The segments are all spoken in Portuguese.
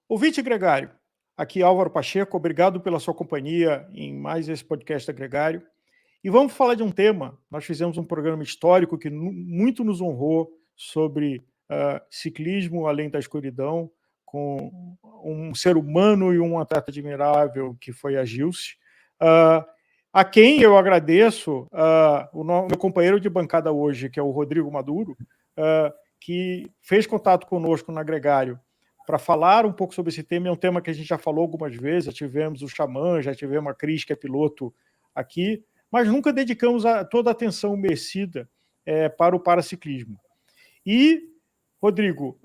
Ouvinte Gregário, aqui Álvaro Pacheco, obrigado pela sua companhia em mais esse podcast da Gregário. E vamos falar de um tema, nós fizemos um programa histórico que muito nos honrou sobre ciclismo além da escuridão, com um ser humano e um atleta admirável que foi a Gilce, a quem eu agradeço, meu companheiro de bancada hoje, que é o Rodrigo Maduro, que fez contato conosco no Gregário para falar um pouco sobre esse tema. É um tema que a gente já falou algumas vezes, já tivemos o Xamã, já tivemos a Cris, que é piloto aqui, mas nunca dedicamos toda a atenção merecida para o paraciclismo. E, Rodrigo,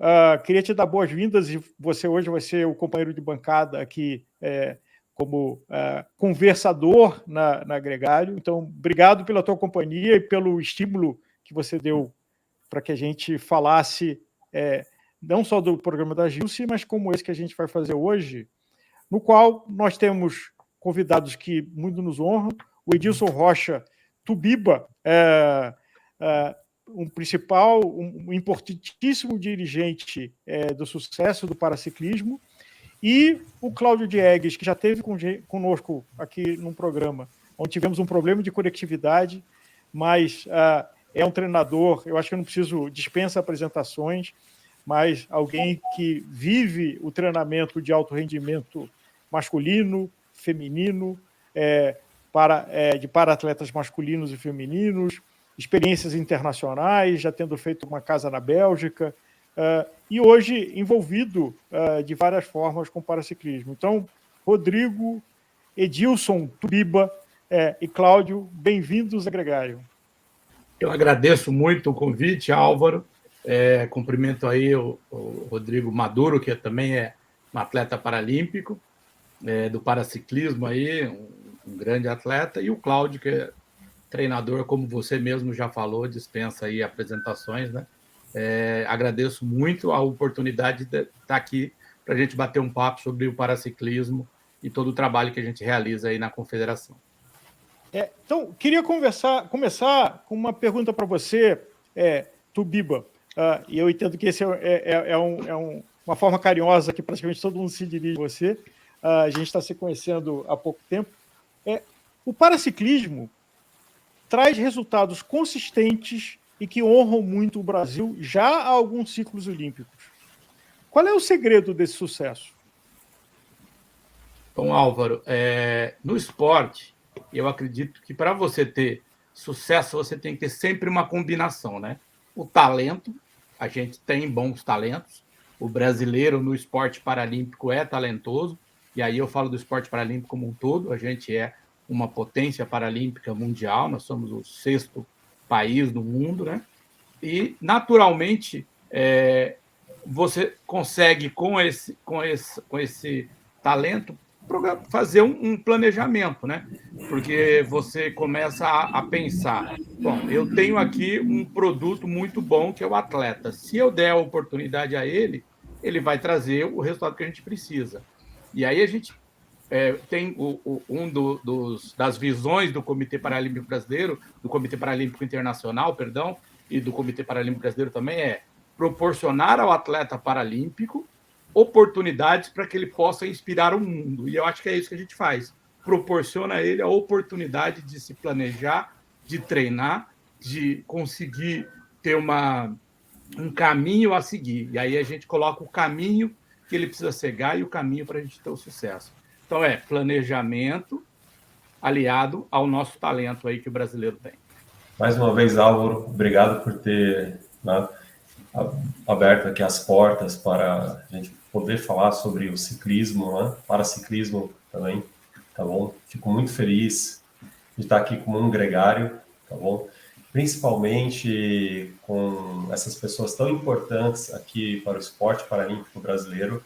queria te dar boas-vindas, e você hoje vai ser o companheiro de bancada aqui como conversador na Gregário. Então, obrigado pela tua companhia e pelo estímulo que você deu para que a gente falasse não só do programa da Gilce, mas como esse que a gente vai fazer hoje, no qual nós temos convidados que muito nos honram. O Edilson Rocha Tubiba, um importantíssimo dirigente do sucesso do paraciclismo, e o Cláudio Diegues, que já esteve conosco aqui num programa, onde tivemos um problema de conectividade, mas é um treinador, eu acho que eu não preciso, dispensa apresentações, mas alguém que vive o treinamento de alto rendimento masculino, feminino, de para-atletas masculinos e femininos, experiências internacionais, já tendo feito uma casa na Bélgica, e hoje envolvido de várias formas com o paraciclismo. Então, Rodrigo, Edilson Tubiba e Cláudio, bem-vindos a Gregário. Eu agradeço muito o convite, Álvaro. Cumprimento aí o Rodrigo Maduro, que também é um atleta paralímpico do paraciclismo, aí, um grande atleta, e o Cláudio, que é treinador, como você mesmo já falou, dispensa aí apresentações, né? Agradeço muito a oportunidade de estar aqui para a gente bater um papo sobre o paraciclismo e todo o trabalho que a gente realiza aí na confederação. Então, queria começar com uma pergunta para você, Tubiba, e eu entendo que esse uma forma carinhosa que praticamente todo mundo se dirige a você. A gente está se conhecendo há pouco tempo. O paraciclismo traz resultados consistentes e que honram muito o Brasil já há alguns ciclos olímpicos. Qual é o segredo desse sucesso? Bom, Álvaro, no esporte, eu acredito que para você ter sucesso, você tem que ter sempre uma combinação, né? O talento, a gente tem bons talentos, o brasileiro no esporte paralímpico é talentoso, e aí eu falo do esporte paralímpico como um todo, a gente é uma potência paralímpica mundial, nós somos o 6º país do mundo, né? E, naturalmente, você consegue, com esse talento, fazer um planejamento, né? Porque você começa a pensar, bom, eu tenho aqui um produto muito bom que é o atleta. Se eu der a oportunidade a ele, ele vai trazer o resultado que a gente precisa. E aí a gente tem das visões do Comitê Paralímpico Brasileiro, do Comitê Paralímpico Internacional, perdão, e do Comitê Paralímpico Brasileiro também proporcionar ao atleta paralímpico oportunidades para que ele possa inspirar o mundo. E eu acho que é isso que a gente faz. Proporciona a ele a oportunidade de se planejar, de treinar, de conseguir ter um caminho a seguir. E aí a gente coloca o caminho que ele precisa cegar e o caminho para a gente ter o sucesso. Então, planejamento aliado ao nosso talento aí que o brasileiro tem. Mais uma vez, Álvaro, obrigado por ter aberto aqui as portas para a gente poder falar sobre o ciclismo, né? Paraciclismo também, tá bom? Fico muito feliz de estar aqui como um gregário, tá bom? Principalmente com essas pessoas tão importantes aqui para o esporte paralímpico brasileiro,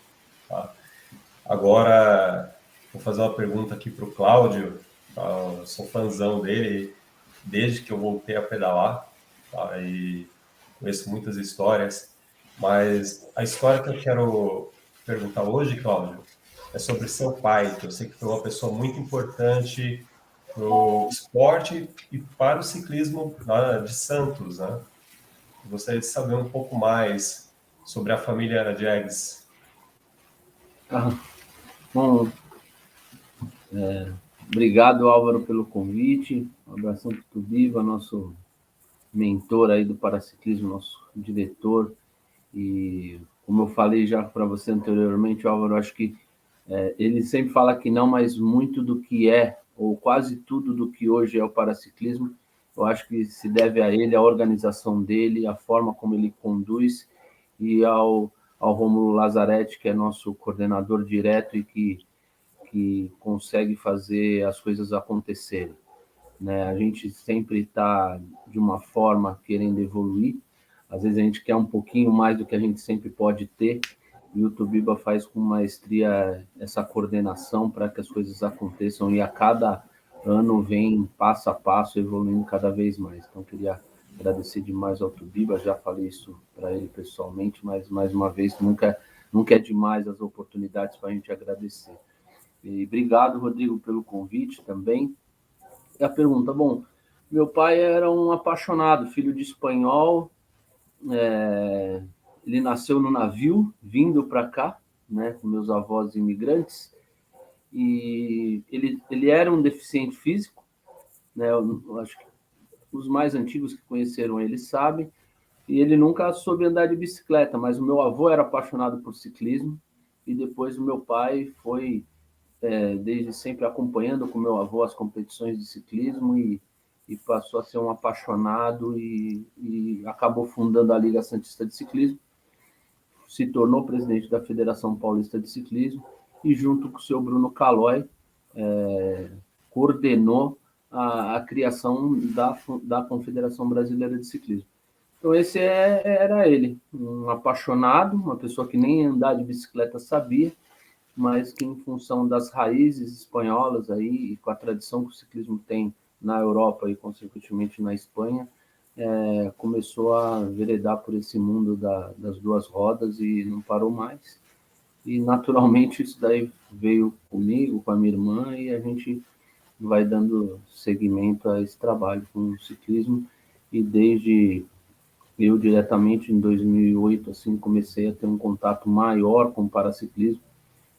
tá? Agora, vou fazer uma pergunta aqui para o Cláudio, tá? Eu sou fãzão dele desde que eu voltei a pedalar, tá? E conheço muitas histórias, mas a história que eu quero perguntar hoje, Cláudio, é sobre seu pai, que eu sei que foi uma pessoa muito importante para o esporte e para o ciclismo de Santos, né? Eu gostaria de saber um pouco mais sobre a família Diegues. Bom, obrigado, Álvaro, pelo convite. Um abração para o Tubiba, nosso mentor aí do paraciclismo, nosso diretor. E, como eu falei já para você anteriormente, Álvaro, acho que ele sempre fala que não, mas muito do que é, ou quase tudo do que hoje é o paraciclismo, eu acho que se deve a ele, a organização dele, a forma como ele conduz, e ao Rômulo Lazzaretti, que é nosso coordenador direto e que consegue fazer as coisas acontecerem, né? A gente sempre está, de uma forma, querendo evoluir. Às vezes a gente quer um pouquinho mais do que a gente sempre pode ter, e o Tubiba faz com maestria essa coordenação para que as coisas aconteçam, e a cada ano vem passo a passo evoluindo cada vez mais. Então, queria agradecer demais ao Tubiba, já falei isso para ele pessoalmente, mas, mais uma vez, nunca é demais as oportunidades para a gente agradecer. E obrigado, Rodrigo, pelo convite também. E a pergunta, bom, meu pai era um apaixonado, filho de espanhol, ele nasceu no navio, vindo para cá, né, com meus avós imigrantes, e ele era um deficiente físico, né, eu acho que os mais antigos que conheceram ele sabem, e ele nunca soube andar de bicicleta, mas o meu avô era apaixonado por ciclismo, e depois o meu pai foi, desde sempre, acompanhando com meu avô as competições de ciclismo, e passou a ser um apaixonado, e acabou fundando a Liga Santista de Ciclismo, se tornou presidente da Federação Paulista de Ciclismo e, junto com o seu Bruno Calói, coordenou a criação da Confederação Brasileira de Ciclismo. Então, esse era ele, um apaixonado, uma pessoa que nem andar de bicicleta sabia, mas que, em função das raízes espanholas aí, e com a tradição que o ciclismo tem na Europa e, consequentemente, na Espanha, começou a veredar por esse mundo das duas rodas e não parou mais. E, naturalmente, isso daí veio comigo, com a minha irmã, e a gente vai dando seguimento a esse trabalho com o ciclismo. E desde eu, diretamente, em 2008, assim, comecei a ter um contato maior com o paraciclismo,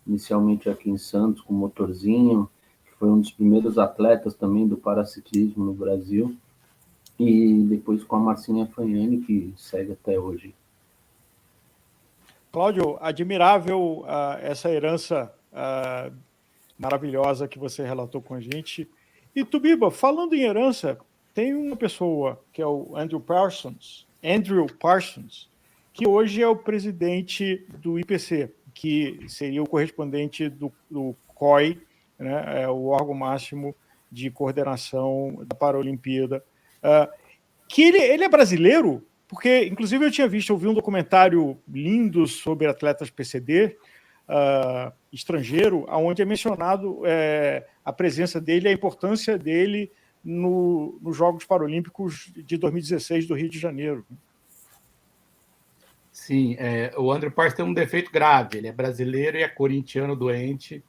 inicialmente aqui em Santos, com o Motorzinho, que foi um dos primeiros atletas também do paraciclismo no Brasil, e depois com a Marcinha Fagnani, que segue até hoje. Cláudio, admirável essa herança maravilhosa que você relatou com a gente. E, Tubiba, falando em herança, tem uma pessoa que é o Andrew Parsons, que hoje é o presidente do IPC, que seria o correspondente do COI, né, é o órgão máximo de coordenação da Paralimpíada. Que ele é brasileiro, porque, inclusive, eu ouvi um documentário lindo sobre atletas PCD, estrangeiro, onde é mencionado a presença dele, a importância dele nos Jogos Paralímpicos de 2016 do Rio de Janeiro. Sim, o Andrew Parsons tem um defeito grave. Ele é brasileiro e é corintiano doente,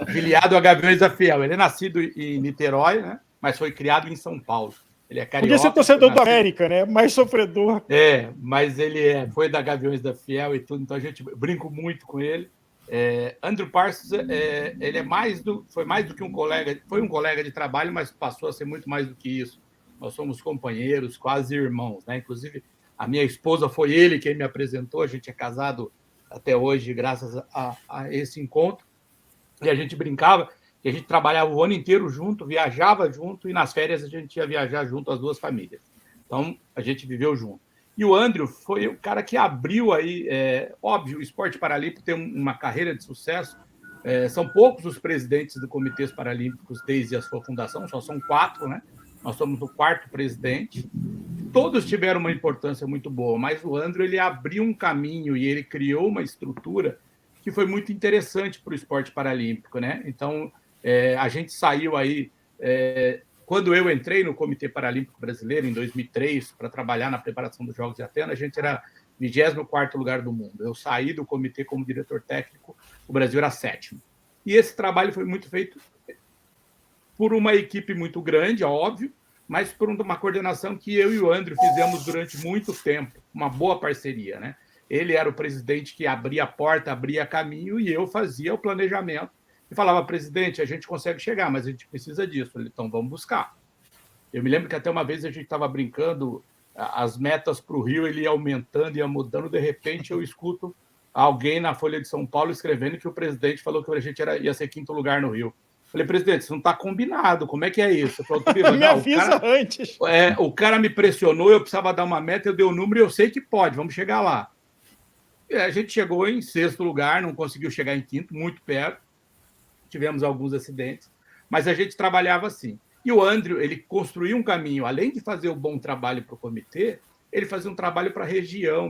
filiado a Gaviões da Fiel. Ele é nascido em Niterói, né? Mas foi criado em São Paulo. Ele é carioca. Podia ser torcedor do América, né? Mais sofredor. Mas ele foi da Gaviões da Fiel e tudo, então a gente brinco muito com ele. Andrew Parsons, ele foi mais do que um colega, foi um colega de trabalho, mas passou a ser muito mais do que isso. Nós somos companheiros, quase irmãos, né? Inclusive, a minha esposa foi ele quem me apresentou, a gente é casado até hoje, graças a esse encontro, e a gente brincava, que a gente trabalhava o ano inteiro junto, viajava junto, e nas férias a gente ia viajar junto, as duas famílias. Então, a gente viveu junto. E o Andrew foi o cara que abriu aí, óbvio, o esporte paralímpico tem uma carreira de sucesso, são poucos os presidentes do Comitês Paralímpicos desde a sua fundação, só são 4, né? Nós somos o 4º presidente, todos tiveram uma importância muito boa, mas o Andrew, ele abriu um caminho e ele criou uma estrutura que foi muito interessante para o esporte paralímpico, né? Então, a gente saiu aí... quando eu entrei no Comitê Paralímpico Brasileiro, em 2003, para trabalhar na preparação dos Jogos de Atenas, a gente era 24º lugar do mundo. Eu saí do comitê como diretor técnico, o Brasil era 7º. E esse trabalho foi muito feito por uma equipe muito grande, óbvio, mas por uma coordenação que eu e o Andrew fizemos durante muito tempo, uma boa parceria, né? ele era o presidente que abria a porta, abria caminho, e eu fazia o planejamento. E falava, presidente, a gente consegue chegar, mas a gente precisa disso. Ele, então, vamos buscar. Eu me lembro que até uma vez a gente estava brincando, as metas para o Rio, ele ia aumentando, ia mudando, de repente eu escuto alguém na Folha de São Paulo escrevendo que o presidente falou que a gente ia ser 5º lugar no Rio. Falei, presidente, isso não está combinado, como é que é isso? Falei, me avisa antes. O cara me pressionou, eu precisava dar uma meta, eu dei o número e eu sei que pode, vamos chegar lá. E a gente chegou em 6º lugar, não conseguiu chegar em 5º, muito perto, tivemos alguns acidentes, mas a gente trabalhava assim. E o Andrew, ele construiu um caminho, além de fazer um bom trabalho para o comitê, ele fazia um trabalho para a região,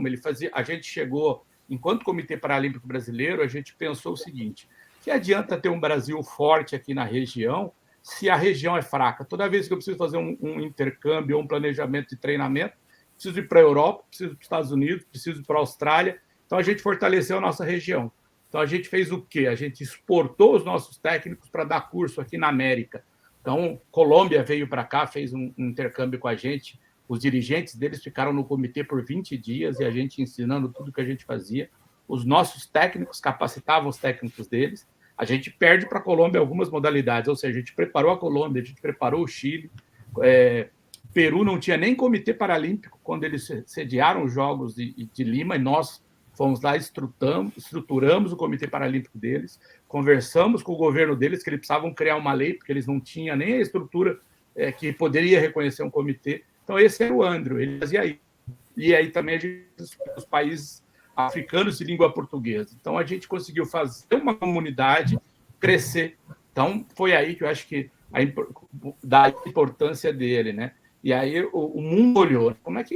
a gente chegou, enquanto Comitê Paralímpico Brasileiro, a gente pensou o seguinte, que adianta ter um Brasil forte aqui na região se a região é fraca? Toda vez que eu preciso fazer um intercâmbio ou um planejamento de treinamento, preciso ir para a Europa, preciso ir para os Estados Unidos, preciso ir para a Austrália. Então, a gente fortaleceu a nossa região. Então, a gente fez o quê? A gente exportou os nossos técnicos para dar curso aqui na América. Então, Colômbia veio para cá, fez um intercâmbio com a gente. Os dirigentes deles ficaram no comitê por 20 dias e a gente ensinando tudo que a gente fazia. Os nossos técnicos capacitavam os técnicos deles. A gente perde para a Colômbia algumas modalidades, ou seja, a gente preparou a Colômbia, a gente preparou o Chile. Peru não tinha nem comitê paralímpico quando eles sediaram os Jogos de Lima, e nós fomos lá, estruturamos o comitê paralímpico deles, conversamos com o governo deles, que eles precisavam criar uma lei, porque eles não tinham nem a estrutura que poderia reconhecer um comitê. Então, esse era o Andrew, ele fazia isso. E aí também os países africanos de língua portuguesa. Então, a gente conseguiu fazer uma comunidade crescer. Então, foi aí que eu acho que da importância dele, né? E aí o mundo olhou. Como é que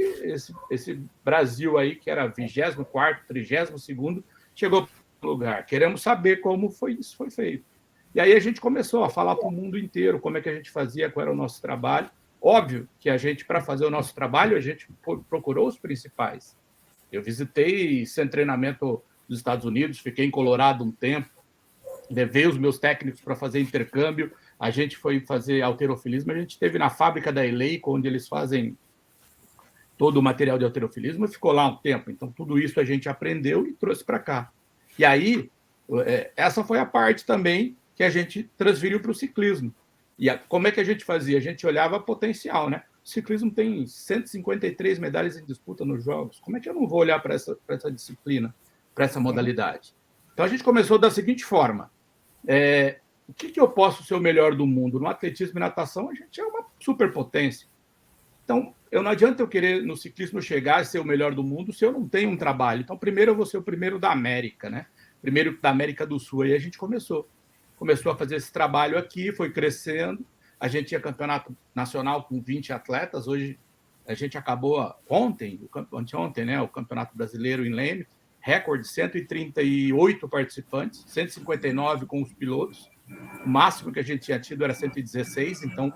esse Brasil aí, que era 24º, 32º, chegou para o lugar? Queremos saber como isso foi feito. E aí a gente começou a falar para o mundo inteiro como é que a gente fazia, qual era o nosso trabalho. Óbvio que a gente, para fazer o nosso trabalho, a gente procurou os principais. Eu visitei centro de treinamento dos Estados Unidos, fiquei em Colorado um tempo, levei os meus técnicos para fazer intercâmbio, a gente foi fazer halterofilismo, a gente esteve na fábrica da Eleico, onde eles fazem todo o material de halterofilismo, e ficou lá um tempo. Então, tudo isso a gente aprendeu e trouxe para cá. E aí, essa foi a parte também que a gente transferiu para o ciclismo. E como é que a gente fazia? A gente olhava potencial, né? O ciclismo tem 153 medalhas em disputa nos Jogos. Como é que eu não vou olhar para essa disciplina, para essa modalidade? Então, a gente começou da seguinte forma. O que eu posso ser o melhor do mundo? No atletismo e natação, a gente é uma superpotência. Então, não adianta eu querer, no ciclismo, chegar a ser o melhor do mundo se eu não tenho um trabalho. Então, primeiro eu vou ser o primeiro da América, né? Primeiro da América do Sul. Aí a gente começou a fazer esse trabalho aqui, foi crescendo. A gente tinha campeonato nacional com 20 atletas. Hoje, a gente acabou anteontem, né? O Campeonato Brasileiro em Leme. Recorde, 138 participantes, 159 com os pilotos. O máximo que a gente tinha tido era 116, então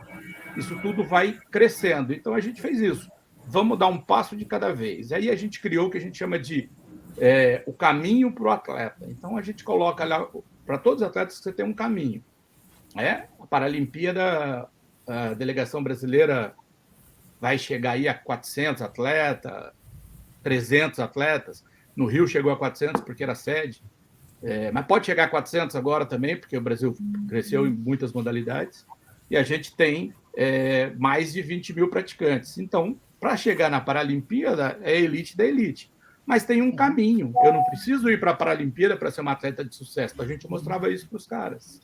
isso tudo vai crescendo. Então a gente fez isso. Vamos dar um passo de cada vez. Aí a gente criou o que a gente chama de o caminho para o atleta. Então a gente coloca lá, para todos os atletas, que você tem um caminho. A Paralimpíada, a delegação brasileira vai chegar aí a 400 atletas, 300 atletas. No Rio chegou a 400 porque era sede. Mas pode chegar a 400 agora também, porque o Brasil cresceu em muitas modalidades, e a gente tem mais de 20 mil praticantes. Então, para chegar na Paralimpíada, é elite da elite. Mas tem um caminho. Eu não preciso ir para a Paralimpíada para ser uma atleta de sucesso. A gente mostrava isso para os caras.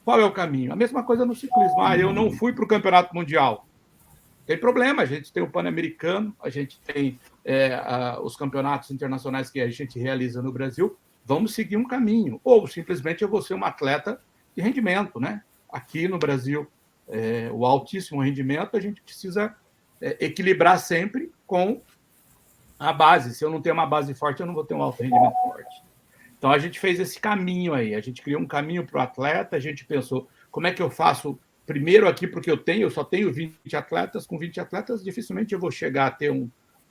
Qual é o caminho? A mesma coisa no ciclismo. Eu não fui para o Campeonato Mundial. Tem problema, a gente tem o Pan-Americano, a gente tem os campeonatos internacionais que a gente realiza no Brasil. Vamos seguir um caminho. Ou simplesmente eu vou ser uma atleta de rendimento, né? Aqui no Brasil, o altíssimo rendimento, a gente precisa equilibrar sempre com a base. Se eu não tenho uma base forte, eu não vou ter um alto rendimento forte. Então, a gente fez esse caminho aí. A gente criou um caminho para o atleta, a gente pensou, como é que eu faço primeiro aqui, porque eu só tenho 20 atletas, com 20 atletas, dificilmente eu vou chegar a ter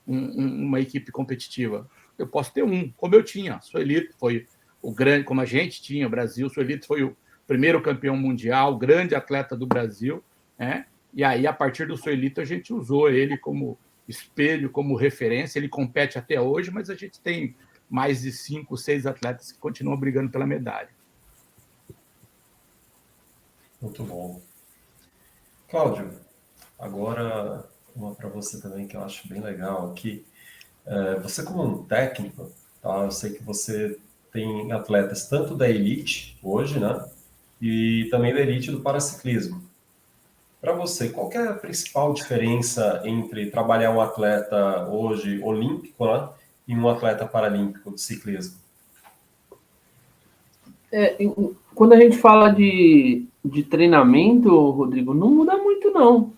uma equipe competitiva. Eu posso ter como eu tinha. Suelito foi o grande, como a gente tinha, o Brasil. Suelito foi o primeiro campeão mundial, grande atleta do Brasil, né? E aí, a partir do Suelito, a gente usou ele como espelho, como referência. Ele compete até hoje, mas a gente tem mais de 5, 6 atletas que continuam brigando pela medalha. Muito bom. Cláudio, agora uma para você também que eu acho bem legal aqui. Você como um técnico, tá? Eu sei que você tem atletas tanto da elite hoje, né? E também da elite do paraciclismo. Para você, qual que é a principal diferença entre trabalhar um atleta hoje olímpico, né, e um atleta paralímpico de ciclismo? Quando a gente fala de treinamento, Rodrigo, não muda muito, não.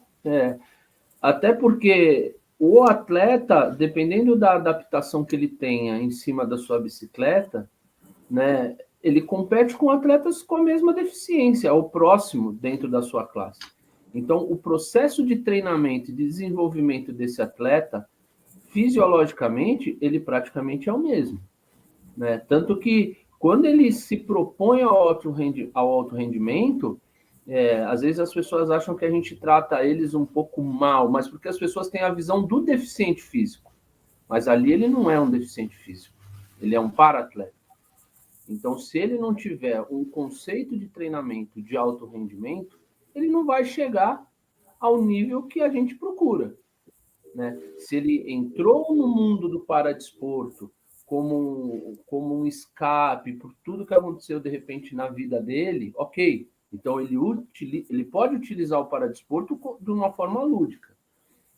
Até porque o atleta, dependendo da adaptação que ele tenha em cima da sua bicicleta, né, ele compete com atletas com a mesma deficiência, ou próximo dentro da sua classe. Então, o processo de treinamento e de desenvolvimento desse atleta, fisiologicamente, ele praticamente é o mesmo, né? Tanto que, quando ele se propõe ao alto rendimento, às vezes as pessoas acham que a gente trata eles um pouco mal, mas porque as pessoas têm a visão do deficiente físico. Mas ali ele não é um deficiente físico, ele é um para-atleta. Então, se ele não tiver um conceito de treinamento de alto rendimento, ele não vai chegar ao nível que a gente procura, né? Se ele entrou no mundo do paradesporto como um escape por tudo que aconteceu de repente na vida dele, ok. Então ele pode utilizar o paradesporto de uma forma lúdica.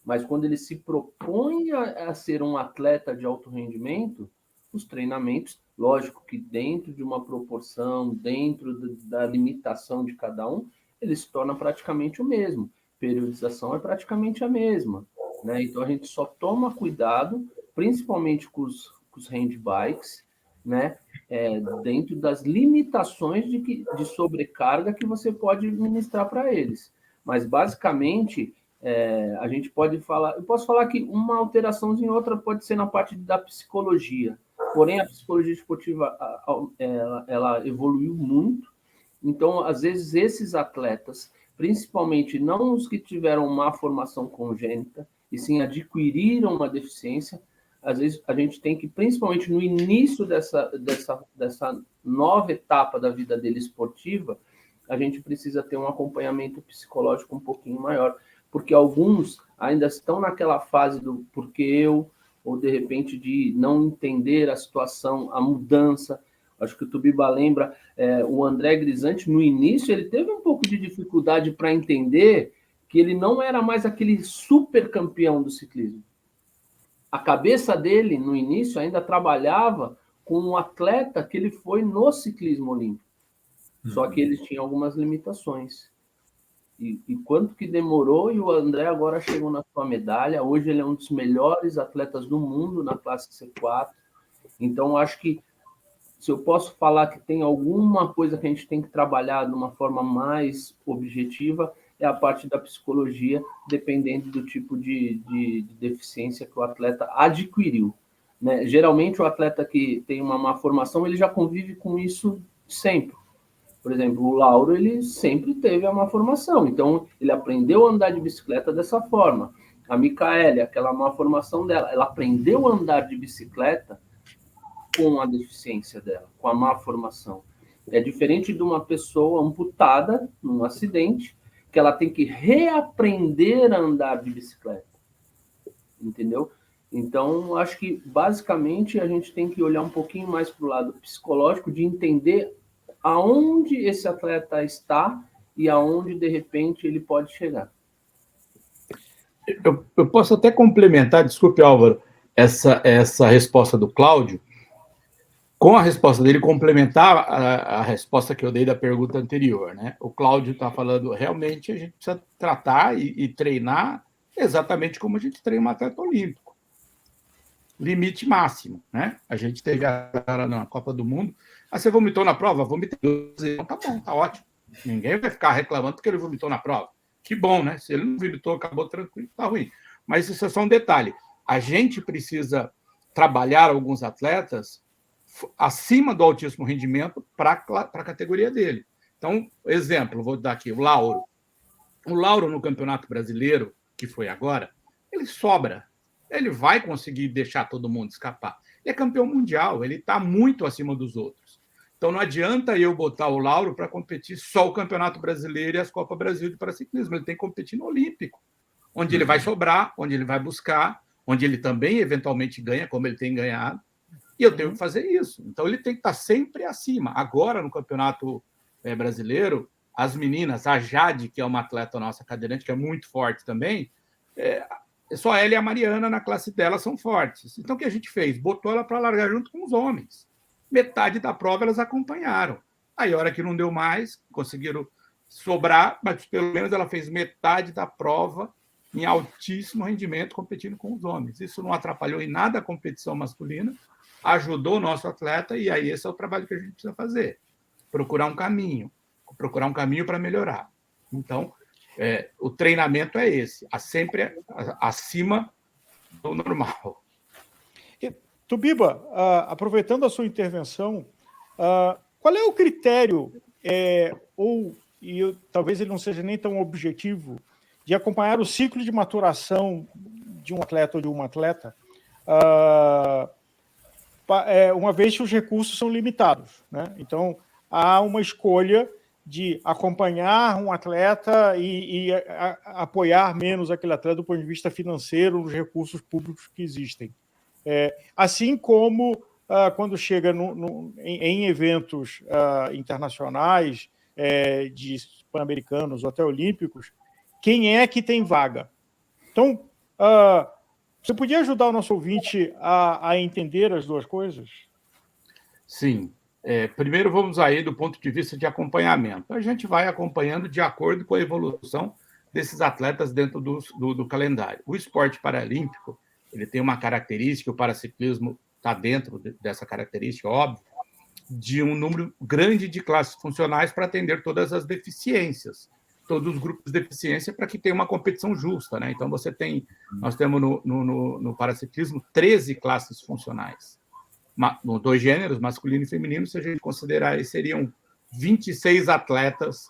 Mas quando ele se propõe a ser um atleta de alto rendimento, os treinamentos, lógico que dentro de uma proporção, dentro da limitação de cada um, ele se torna praticamente o mesmo. Periodização é praticamente a mesma, né? Então a gente só toma cuidado, principalmente com os handbikes, né? Dentro das limitações de sobrecarga que você pode ministrar para eles. Mas basicamente a gente pode falar, eu posso falar que uma alteraçãozinha em outra pode ser na parte da psicologia. Porém, a psicologia esportiva ela evoluiu muito. Então, às vezes, esses atletas, principalmente não os que tiveram má formação congênita, e sim adquiriram uma deficiência, às vezes a gente tem que, principalmente no início dessa nova etapa da vida dele esportiva, a gente precisa ter um acompanhamento psicológico um pouquinho maior, porque alguns ainda estão naquela fase do porque eu, ou de repente de não entender a situação, a mudança. Acho que o Tubiba lembra, o André Grisante, no início, ele teve um pouco de dificuldade para entender que ele não era mais aquele super campeão do ciclismo. A cabeça dele, no início, ainda trabalhava com um atleta que ele foi no ciclismo olímpico. Só que ele tinha algumas limitações. E quanto que demorou, e o André agora chegou na sua medalha. Hoje ele é um dos melhores atletas do mundo na classe C4. Então, acho que se eu posso falar que tem alguma coisa que a gente tem que trabalhar de uma forma mais objetiva, é a parte da psicologia, dependendo do tipo de deficiência que o atleta adquiriu, né? Geralmente, o atleta que tem uma má formação, ele já convive com isso sempre. Por exemplo, o Lauro, ele sempre teve a má formação, então ele aprendeu a andar de bicicleta dessa forma. A Micaele, aquela má formação dela, ela aprendeu a andar de bicicleta com a deficiência dela, com a má formação. É diferente de uma pessoa amputada num acidente, que ela tem que reaprender a andar de bicicleta. Entendeu? Então, acho que, basicamente, a gente tem que olhar um pouquinho mais para o lado psicológico, de entender aonde esse atleta está e aonde, de repente, ele pode chegar. Eu posso até complementar, desculpe, Álvaro, essa resposta do Cláudio, com a resposta dele, complementar a resposta que eu dei da pergunta anterior, né? O Cláudio está falando, realmente, a gente precisa tratar e treinar exatamente como a gente treina um atleta olímpico. Limite máximo, né? A gente teve agora na Copa do Mundo. Você vomitou na prova? Vomitei. Tá bom, tá ótimo. Ninguém vai ficar reclamando porque ele vomitou na prova. Que bom, né? Se ele não vomitou, acabou tranquilo, tá ruim. Mas isso é só um detalhe. A gente precisa trabalhar alguns atletas acima do altíssimo rendimento para a categoria dele. Então, exemplo, vou dar aqui, o Lauro. O Lauro, no Campeonato Brasileiro, que foi agora, ele sobra. Ele vai conseguir deixar todo mundo escapar. Ele é campeão mundial, ele está muito acima dos outros. Então, não adianta eu botar o Lauro para competir só o Campeonato Brasileiro e as Copa Brasil de Paraciclismo. Ele tem que competir no Olímpico, onde ele vai sobrar, onde ele vai buscar, onde ele também eventualmente ganha, como ele tem ganhado. E eu tenho que fazer isso. Então, ele tem que estar sempre acima. Agora, no Campeonato Brasileiro, as meninas, a Jade, que é uma atleta nossa cadeirante, que é muito forte também, só ela e a Mariana, na classe dela, são fortes. Então, o que a gente fez? Botou ela para largar junto com os homens. Metade da prova elas acompanharam. Aí, a hora que não deu mais, conseguiram sobrar, mas pelo menos ela fez metade da prova em altíssimo rendimento, competindo com os homens. Isso não atrapalhou em nada a competição masculina, ajudou o nosso atleta, e aí esse é o trabalho que a gente precisa fazer. Procurar um caminho para melhorar. Então, o treinamento é esse, sempre acima do normal. Tubiba, aproveitando a sua intervenção, qual é o critério, talvez ele não seja nem tão objetivo, de acompanhar o ciclo de maturação de um atleta ou de uma atleta, uma vez que os recursos são limitados, né? Então, há uma escolha de acompanhar um atleta e apoiar menos aquele atleta do ponto de vista financeiro nos recursos públicos que existem. Assim como quando chega em eventos internacionais, de pan-americanos ou até olímpicos, quem é que tem vaga? Então, você podia ajudar o nosso ouvinte a entender as duas coisas? Sim. Primeiro, vamos aí do ponto de vista de acompanhamento. A gente vai acompanhando de acordo com a evolução desses atletas dentro do calendário. O esporte paralímpico, ele tem uma característica, o paraciclismo está dentro dessa característica, óbvio, de um número grande de classes funcionais para atender todas as deficiências, todos os grupos de deficiência, para que tenha uma competição justa, né? Então, nós temos no paraciclismo 13 classes funcionais. 2 gêneros, masculino e feminino, se a gente considerar aí, seriam 26 atletas.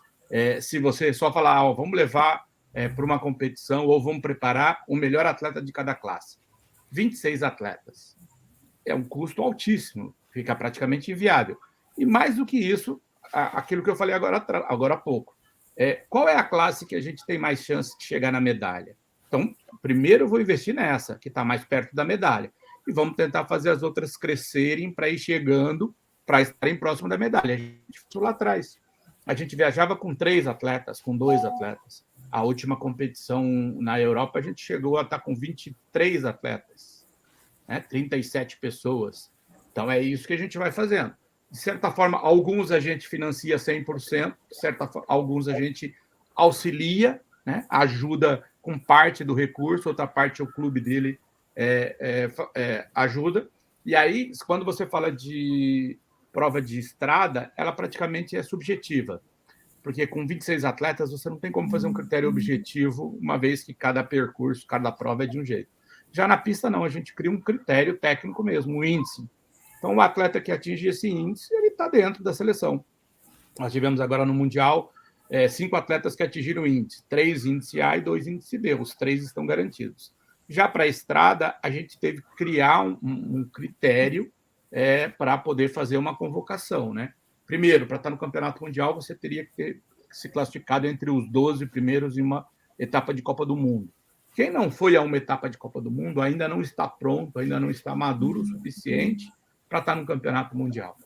Se você só falar, vamos levar para uma competição ou vamos preparar o melhor atleta de cada classe. 26 atletas. É um custo altíssimo, fica praticamente inviável. E mais do que isso, aquilo que eu falei agora há pouco. Qual é a classe que a gente tem mais chance de chegar na medalha? Então, primeiro eu vou investir nessa, que está mais perto da medalha. E vamos tentar fazer as outras crescerem para ir chegando, para estarem próximo da medalha. A gente foi lá atrás. A gente viajava com 3 atletas, com 2 atletas. A última competição na Europa, a gente chegou a estar com 23 atletas, né? 37 pessoas. Então, é isso que a gente vai fazendo. De certa forma, alguns a gente financia 100%, alguns a gente auxilia, né? Ajuda com parte do recurso, outra parte o clube dele ajuda. E aí, quando você fala de prova de estrada, ela praticamente é subjetiva, porque com 26 atletas você não tem como fazer um critério objetivo, uma vez que cada percurso, cada prova é de um jeito. Já na pista, não, a gente cria um critério técnico mesmo, um índice. Então, o atleta que atinge esse índice, ele está dentro da seleção. Nós tivemos agora no Mundial 5 atletas que atingiram o índice, 3 índice A e 2 índice B, os 3 estão garantidos. Já para a estrada, a gente teve que criar um critério para poder fazer uma convocação, né? Primeiro, para estar no Campeonato Mundial, você teria que ter se classificado entre os 12 primeiros em uma etapa de Copa do Mundo. Quem não foi a uma etapa de Copa do Mundo ainda não está pronto, ainda não está maduro o suficiente para estar no Campeonato Mundial.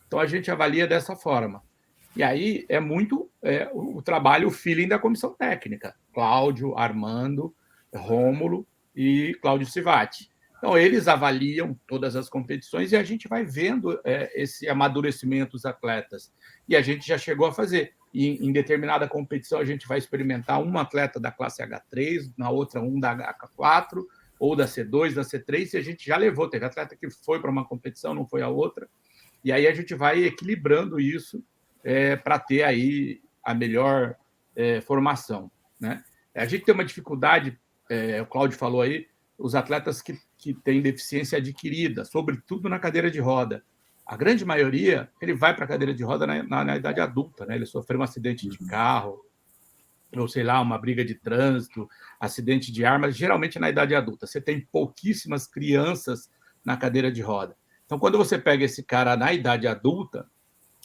Então, a gente avalia dessa forma. E aí é muito o trabalho, o feeling da comissão técnica. Cláudio, Armando, Rômulo e Cláudio Civati. Então, eles avaliam todas as competições e a gente vai vendo esse amadurecimento dos atletas. E a gente já chegou a fazer. E, em determinada competição, a gente vai experimentar um atleta da classe H3, na outra um da H4, ou da C2, da C3, e a gente já levou. Teve atleta que foi para uma competição, não foi a outra. E aí a gente vai equilibrando isso para ter aí a melhor formação, né? A gente tem uma dificuldade, o Cláudio falou aí, os atletas que têm deficiência adquirida, sobretudo na cadeira de roda. A grande maioria, ele vai para a cadeira de roda na idade adulta, né? Ele sofreu um acidente de carro, ou sei lá, uma briga de trânsito, acidente de arma, geralmente na idade adulta. Você tem pouquíssimas crianças na cadeira de roda. Então, quando você pega esse cara na idade adulta,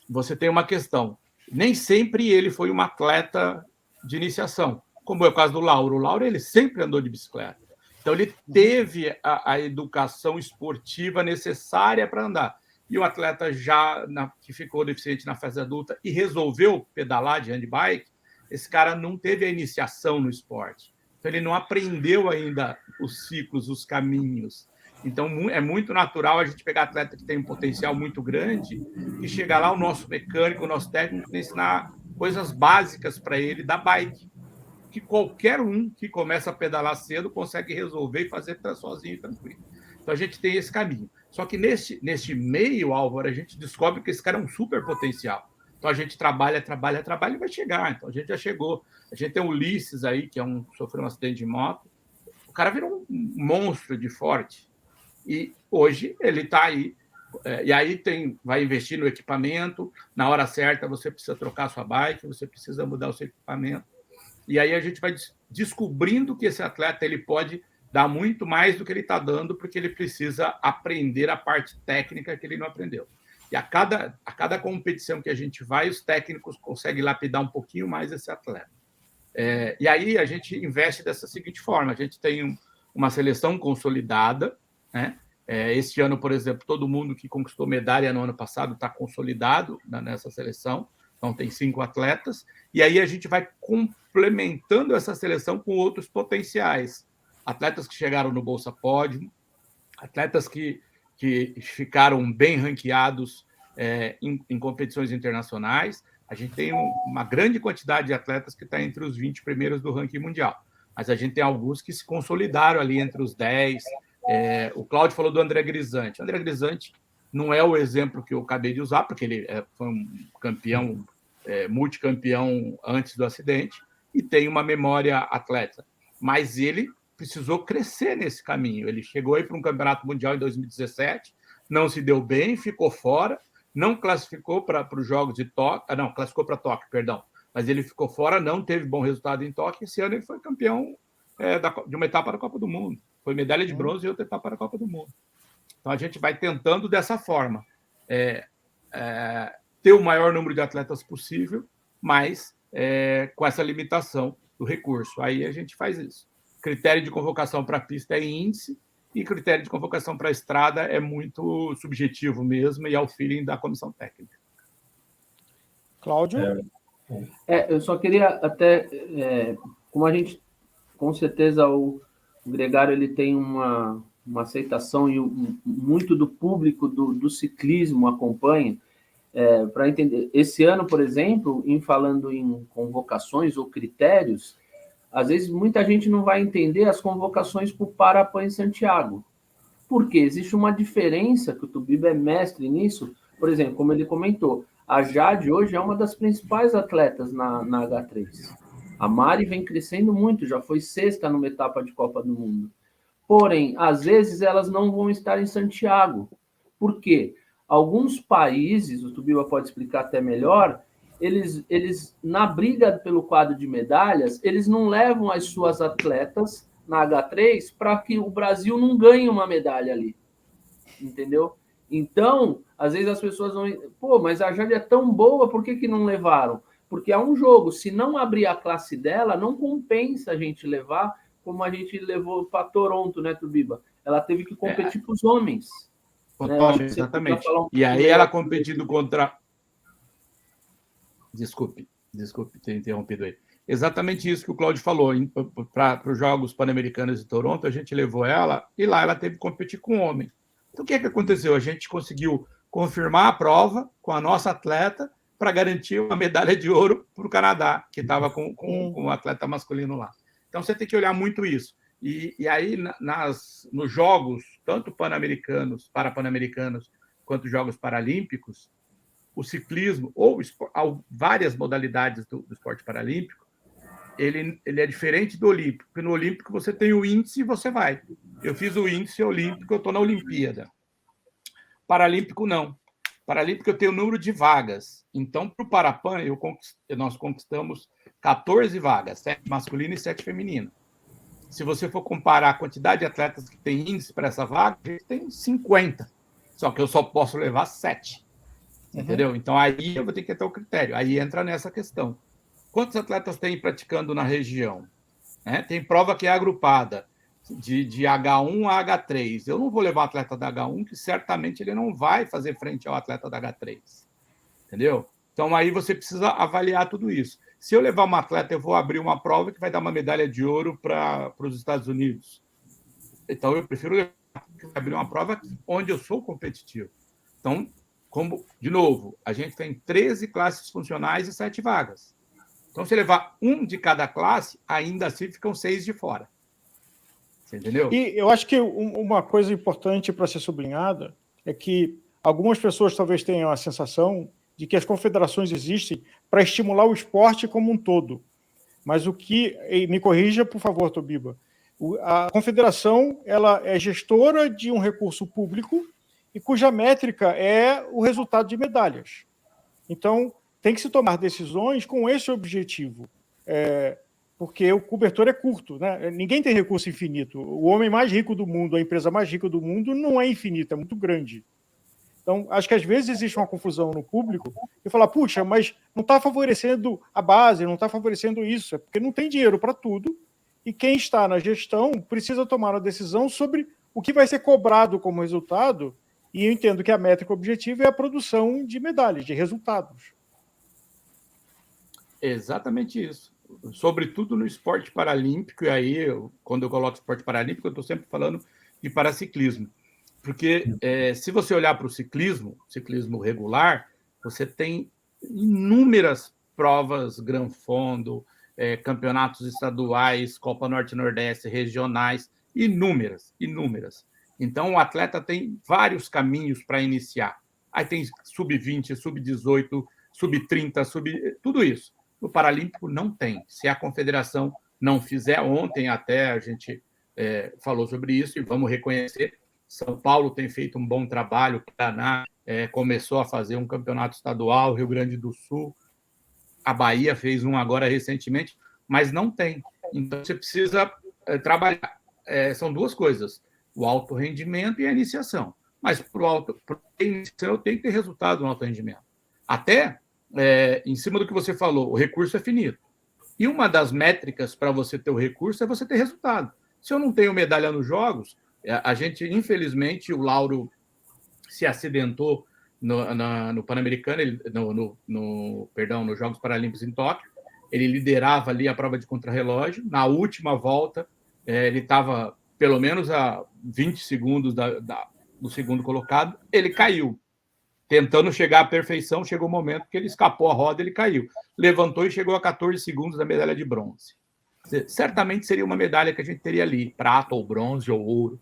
você tem uma questão. Nem sempre ele foi um atleta de iniciação, como é o caso do Lauro. O Lauro ele sempre andou de bicicleta. Então, ele teve a educação esportiva necessária para andar. E o atleta que ficou deficiente na fase adulta e resolveu pedalar de handbike, esse cara não teve a iniciação no esporte. Então, ele não aprendeu ainda os ciclos, os caminhos. Então, é muito natural a gente pegar atleta que tem um potencial muito grande e chegar lá, o nosso mecânico, o nosso técnico, ensinar coisas básicas para ele da bike, que qualquer um que começa a pedalar cedo consegue resolver e fazer sozinho, tranquilo. Então, a gente tem esse caminho. Só que neste meio, Álvaro, a gente descobre que esse cara é um super potencial. Então, a gente trabalha e vai chegar. Então, a gente já chegou. A gente tem o Ulisses aí, que sofreu um acidente de moto. O cara virou um monstro de forte. E hoje ele está aí. E aí vai investir no equipamento. Na hora certa, você precisa trocar sua bike, você precisa mudar o seu equipamento. E aí a gente vai descobrindo que esse atleta ele pode dar muito mais do que ele está dando, porque ele precisa aprender a parte técnica que ele não aprendeu. E a cada competição que a gente vai, os técnicos conseguem lapidar um pouquinho mais esse atleta. E aí a gente investe dessa seguinte forma: a gente tem uma seleção consolidada, né? Este ano, por exemplo, todo mundo que conquistou medalha no ano passado está consolidado nessa seleção. Então, tem 5 atletas. E aí a gente vai complementando essa seleção com outros potenciais. Atletas que chegaram no Bolsa Pódio, atletas que ficaram bem ranqueados em competições internacionais. A gente tem uma grande quantidade de atletas que está entre os 20 primeiros do ranking mundial. Mas a gente tem alguns que se consolidaram ali entre os 10. O Cláudio falou do André Grisante. O André Grisante não é o exemplo que eu acabei de usar, porque ele foi um campeão, multicampeão antes do acidente, e tem uma memória atleta. Mas ele precisou crescer nesse caminho. Ele chegou aí para um campeonato mundial em 2017, não se deu bem, ficou fora, não classificou para os Jogos de Tóquio, não, classificou para Tóquio, perdão, mas ele ficou fora, não teve bom resultado em Tóquio. Esse ano ele foi campeão de uma etapa da Copa do Mundo. Foi medalha de bronze e outra etapa da Copa do Mundo. Então, a gente vai tentando dessa forma ter o maior número de atletas possível, mas com essa limitação do recurso. Aí a gente faz isso. Critério de convocação para a pista é índice e critério de convocação para a estrada é muito subjetivo mesmo e é o feeling da comissão técnica. Cláudio? Eu só queria até, como a gente, com certeza, o Gregário ele tem uma aceitação e muito do público do ciclismo acompanha, para entender. Esse ano, por exemplo, falando em convocações ou critérios, às vezes muita gente não vai entender as convocações para o Parapan em Santiago. Por quê? Existe uma diferença, que o Tubiba é mestre nisso. Por exemplo, como ele comentou, a Jade hoje é uma das principais atletas na H3. A Mari vem crescendo muito, já foi 6ª numa etapa de Copa do Mundo. Porém, às vezes elas não vão estar em Santiago. Por quê? Alguns países, o Tubiba pode explicar até melhor, eles na briga pelo quadro de medalhas, eles não levam as suas atletas na H3 para que o Brasil não ganhe uma medalha ali. Entendeu? Então, às vezes as pessoas vão... Pô, mas a Jade é tão boa, por que não levaram? Porque é um jogo. Se não abrir a classe dela, não compensa a gente levar, como a gente levou para Toronto, né, Tubiba? Ela teve que competir com os homens. Exatamente. E aí ela competindo contra... Desculpe ter interrompido aí. Exatamente isso que o Cláudio falou. Para os Jogos Pan-Americanos de Toronto, a gente levou ela e lá ela teve que competir com o homem. Então, o que aconteceu? A gente conseguiu confirmar a prova com a nossa atleta para garantir uma medalha de ouro para o Canadá, que estava com o atleta masculino lá. Então, você tem que olhar muito isso. E aí, nos Jogos, tanto pan-americanos, para-pan-americanos, quanto Jogos Paralímpicos, o ciclismo, ou várias modalidades do esporte paralímpico, ele é diferente do olímpico, porque no olímpico você tem o índice e você vai. Eu fiz o índice olímpico, eu estou na Olimpíada. Paralímpico, não. Paralímpico, eu tenho o número de vagas. Então, para o Parapan, nós conquistamos 14 vagas, 7 masculino e 7 feminino. se você for comparar a quantidade de atletas que tem índice para essa vaga, a gente tem 50. Só que eu só posso levar 7. Entendeu? Então, aí eu vou ter que ter o critério. Aí entra nessa questão. Quantos atletas tem praticando na região? Tem prova que é agrupada, de H1 a H3. Eu não vou levar o atleta da H1, que certamente ele não vai fazer frente ao atleta da H3. Entendeu? Então, aí você precisa avaliar tudo isso. Se eu levar uma atleta, eu vou abrir uma prova que vai dar uma medalha de ouro para os Estados Unidos. Então, eu prefiro abrir uma prova onde eu sou competitivo. Então, de novo, a gente tem 13 classes funcionais e 7 vagas. Então, se levar um de cada classe, ainda assim ficam 6 de fora. Você entendeu? E eu acho que uma coisa importante para ser sublinhada é que algumas pessoas talvez tenham a sensação de que as confederações existem para estimular o esporte como um todo. Mas me corrija, por favor, Tobiba, a confederação ela é gestora de um recurso público e cuja métrica é o resultado de medalhas. Então, tem que se tomar decisões com esse objetivo, porque o cobertor é curto, né? Ninguém tem recurso infinito. O homem mais rico do mundo, a empresa mais rica do mundo, não é infinita, é muito grande. Então, acho que às vezes existe uma confusão no público e falar, puxa, mas não está favorecendo a base, não está favorecendo isso, é porque não tem dinheiro para tudo e quem está na gestão precisa tomar uma decisão sobre o que vai ser cobrado como resultado, e eu entendo que a métrica objetiva é a produção de medalhas, de resultados. Exatamente isso. Sobretudo no esporte paralímpico, e aí, quando eu coloco esporte paralímpico, eu estou sempre falando de paraciclismo. Porque se você olhar para o ciclismo regular, você tem inúmeras provas Gran Fondo, campeonatos estaduais, Copa Norte e Nordeste, regionais, inúmeras. Então, o atleta tem vários caminhos para iniciar. Aí tem sub-20, sub-18, sub-30, tudo isso. No Paralímpico não tem. Se a confederação não fizer, ontem até a gente falou sobre isso e vamos reconhecer. São Paulo tem feito um bom trabalho, o Paraná começou a fazer um campeonato estadual, Rio Grande do Sul, a Bahia fez um agora recentemente, mas não tem. Então, você precisa trabalhar. São duas coisas, o alto rendimento e a iniciação. Mas para a iniciação eu tenho que ter resultado no alto rendimento. Até, em cima do que você falou, o recurso é finito. E uma das métricas para você ter o recurso é você ter resultado. Se eu não tenho medalha nos jogos, a gente, infelizmente, o Lauro se acidentou no Pan-Americano, nos Jogos Paralímpicos em Tóquio. Ele liderava ali a prova de contrarrelógio. Na última volta, ele estava pelo menos a 20 segundos do segundo colocado. Ele caiu. Tentando chegar à perfeição, chegou o momento que ele escapou a roda, ele caiu. Levantou e chegou a 14 segundos da medalha de bronze. Certamente seria uma medalha que a gente teria ali, prata ou bronze ou ouro.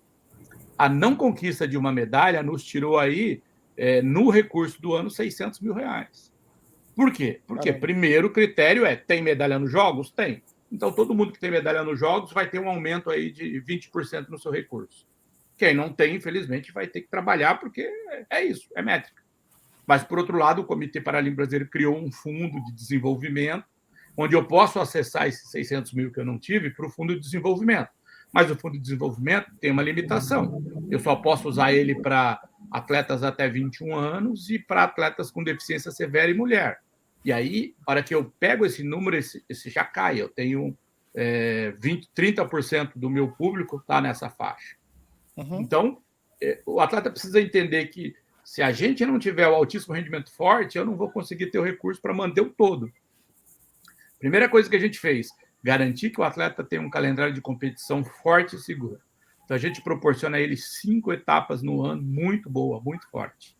A não conquista de uma medalha nos tirou aí, no recurso do ano, R$600 mil. Por quê? Porque, primeiro, o critério tem medalha nos jogos? Tem. Então, todo mundo que tem medalha nos jogos vai ter um aumento aí de 20% no seu recurso. Quem não tem, infelizmente, vai ter que trabalhar, porque é isso, é métrica. Mas, por outro lado, o Comitê Paralímpico Brasileiro criou um fundo de desenvolvimento, onde eu posso acessar esses 600 mil que eu não tive para o fundo de desenvolvimento. Mas o fundo de desenvolvimento tem uma limitação. Eu só posso usar ele para atletas até 21 anos e para atletas com deficiência severa e mulher. E aí, na hora que eu pego esse número, esse já cai. Eu tenho 30% do meu público está nessa faixa. Uhum. Então, o atleta precisa entender que se a gente não tiver o altíssimo rendimento forte, eu não vou conseguir ter o recurso para manter o todo. Primeira coisa que a gente fez, garantir que o atleta tenha um calendário de competição forte e seguro. Então, a gente proporciona a ele 5 etapas no ano, muito boa, muito forte.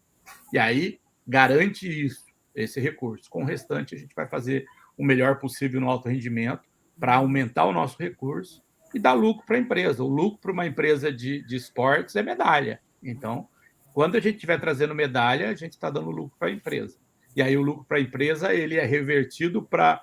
E aí, garante isso, esse recurso. Com o restante, a gente vai fazer o melhor possível no alto rendimento para aumentar o nosso recurso e dar lucro para a empresa. O lucro para uma empresa de esportes é medalha. Então, quando a gente estiver trazendo medalha, a gente está dando lucro para a empresa. E aí, o lucro para a empresa ele é revertido para...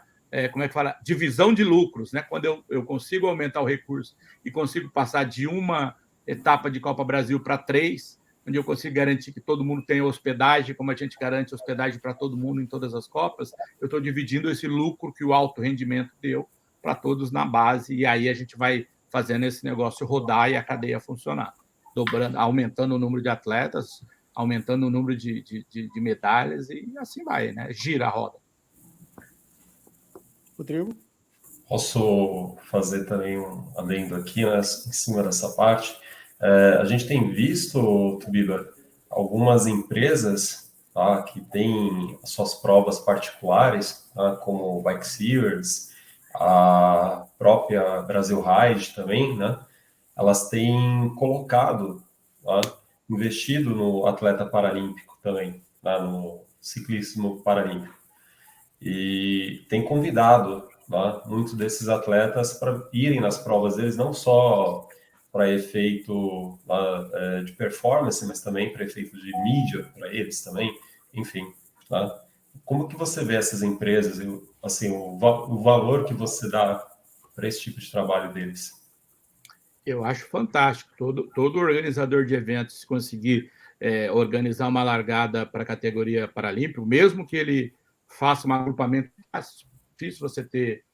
como é que fala? Divisão de lucros, né? Quando eu consigo aumentar o recurso e consigo passar de uma etapa de Copa Brasil para 3, onde eu consigo garantir que todo mundo tenha hospedagem, como a gente garante hospedagem para todo mundo em todas as Copas, eu estou dividindo esse lucro que o alto rendimento deu para todos na base, e aí a gente vai fazendo esse negócio rodar e a cadeia funcionar, aumentando o número de atletas, aumentando o número de medalhas e assim vai, né? Gira a roda. Rodrigo? Posso fazer também um adendo aqui, né, em cima dessa parte. A gente tem visto, Tubiba, algumas empresas, tá, que têm as suas provas particulares, tá, como o Bike Series, a própria Brasil Ride também, né? Elas têm colocado, tá, investido no atleta paralímpico também, tá, no ciclismo paralímpico. E tem convidado, tá, muitos desses atletas para irem nas provas deles, não só para efeito de performance, mas também para efeito de mídia para eles também, enfim. Tá? Como que você vê essas empresas, assim, o valor que você dá para esse tipo de trabalho deles? Eu acho fantástico. Todo organizador de eventos, se conseguir organizar uma largada para a categoria paralímpica, mesmo que ele faça um agrupamento, é difícil você ter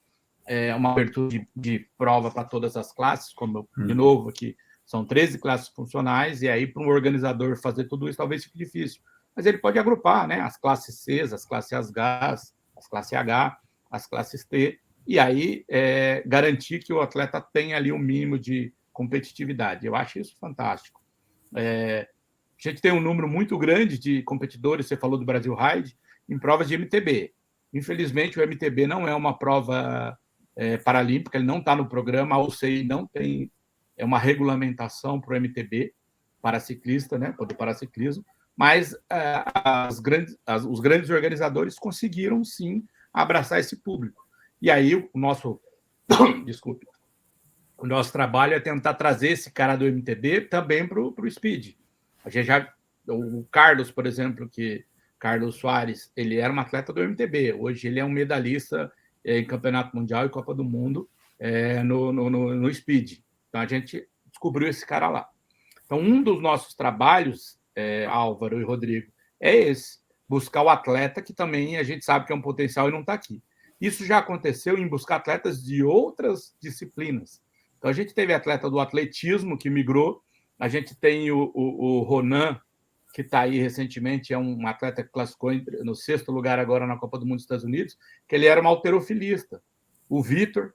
uma abertura de prova para todas as classes, como, de novo, aqui são 13 classes funcionais, e aí para um organizador fazer tudo isso talvez fique difícil. Mas ele pode agrupar, né, as classes C, as classes H, as classes H, as classes T, e aí garantir que o atleta tenha ali um mínimo de competitividade. Eu acho isso fantástico. A gente tem um número muito grande de competidores, você falou do Brasil Ride, em provas de MTB. Infelizmente, o MTB não é uma prova paralímpica, ele não está no programa, a UCI não tem uma regulamentação para o MTB, para ciclista, né, para o paraciclismo, mas os grandes organizadores conseguiram, sim, abraçar esse público. E aí, o nosso trabalho é tentar trazer esse cara do MTB também para o Speed. A gente o Carlos, por exemplo, Carlos Soares, ele era um atleta do MTB, hoje ele é um medalhista em Campeonato Mundial e Copa do Mundo no Speed. Então, a gente descobriu esse cara lá. Então, um dos nossos trabalhos, Álvaro e Rodrigo, é esse, buscar o atleta que também a gente sabe que é um potencial e não está aqui. Isso já aconteceu em buscar atletas de outras disciplinas. Então, a gente teve atleta do atletismo que migrou, a gente tem o Ronan, que está aí recentemente, é um atleta que classificou no 6º lugar agora na Copa do Mundo dos Estados Unidos, que ele era um halterofilista. O Vitor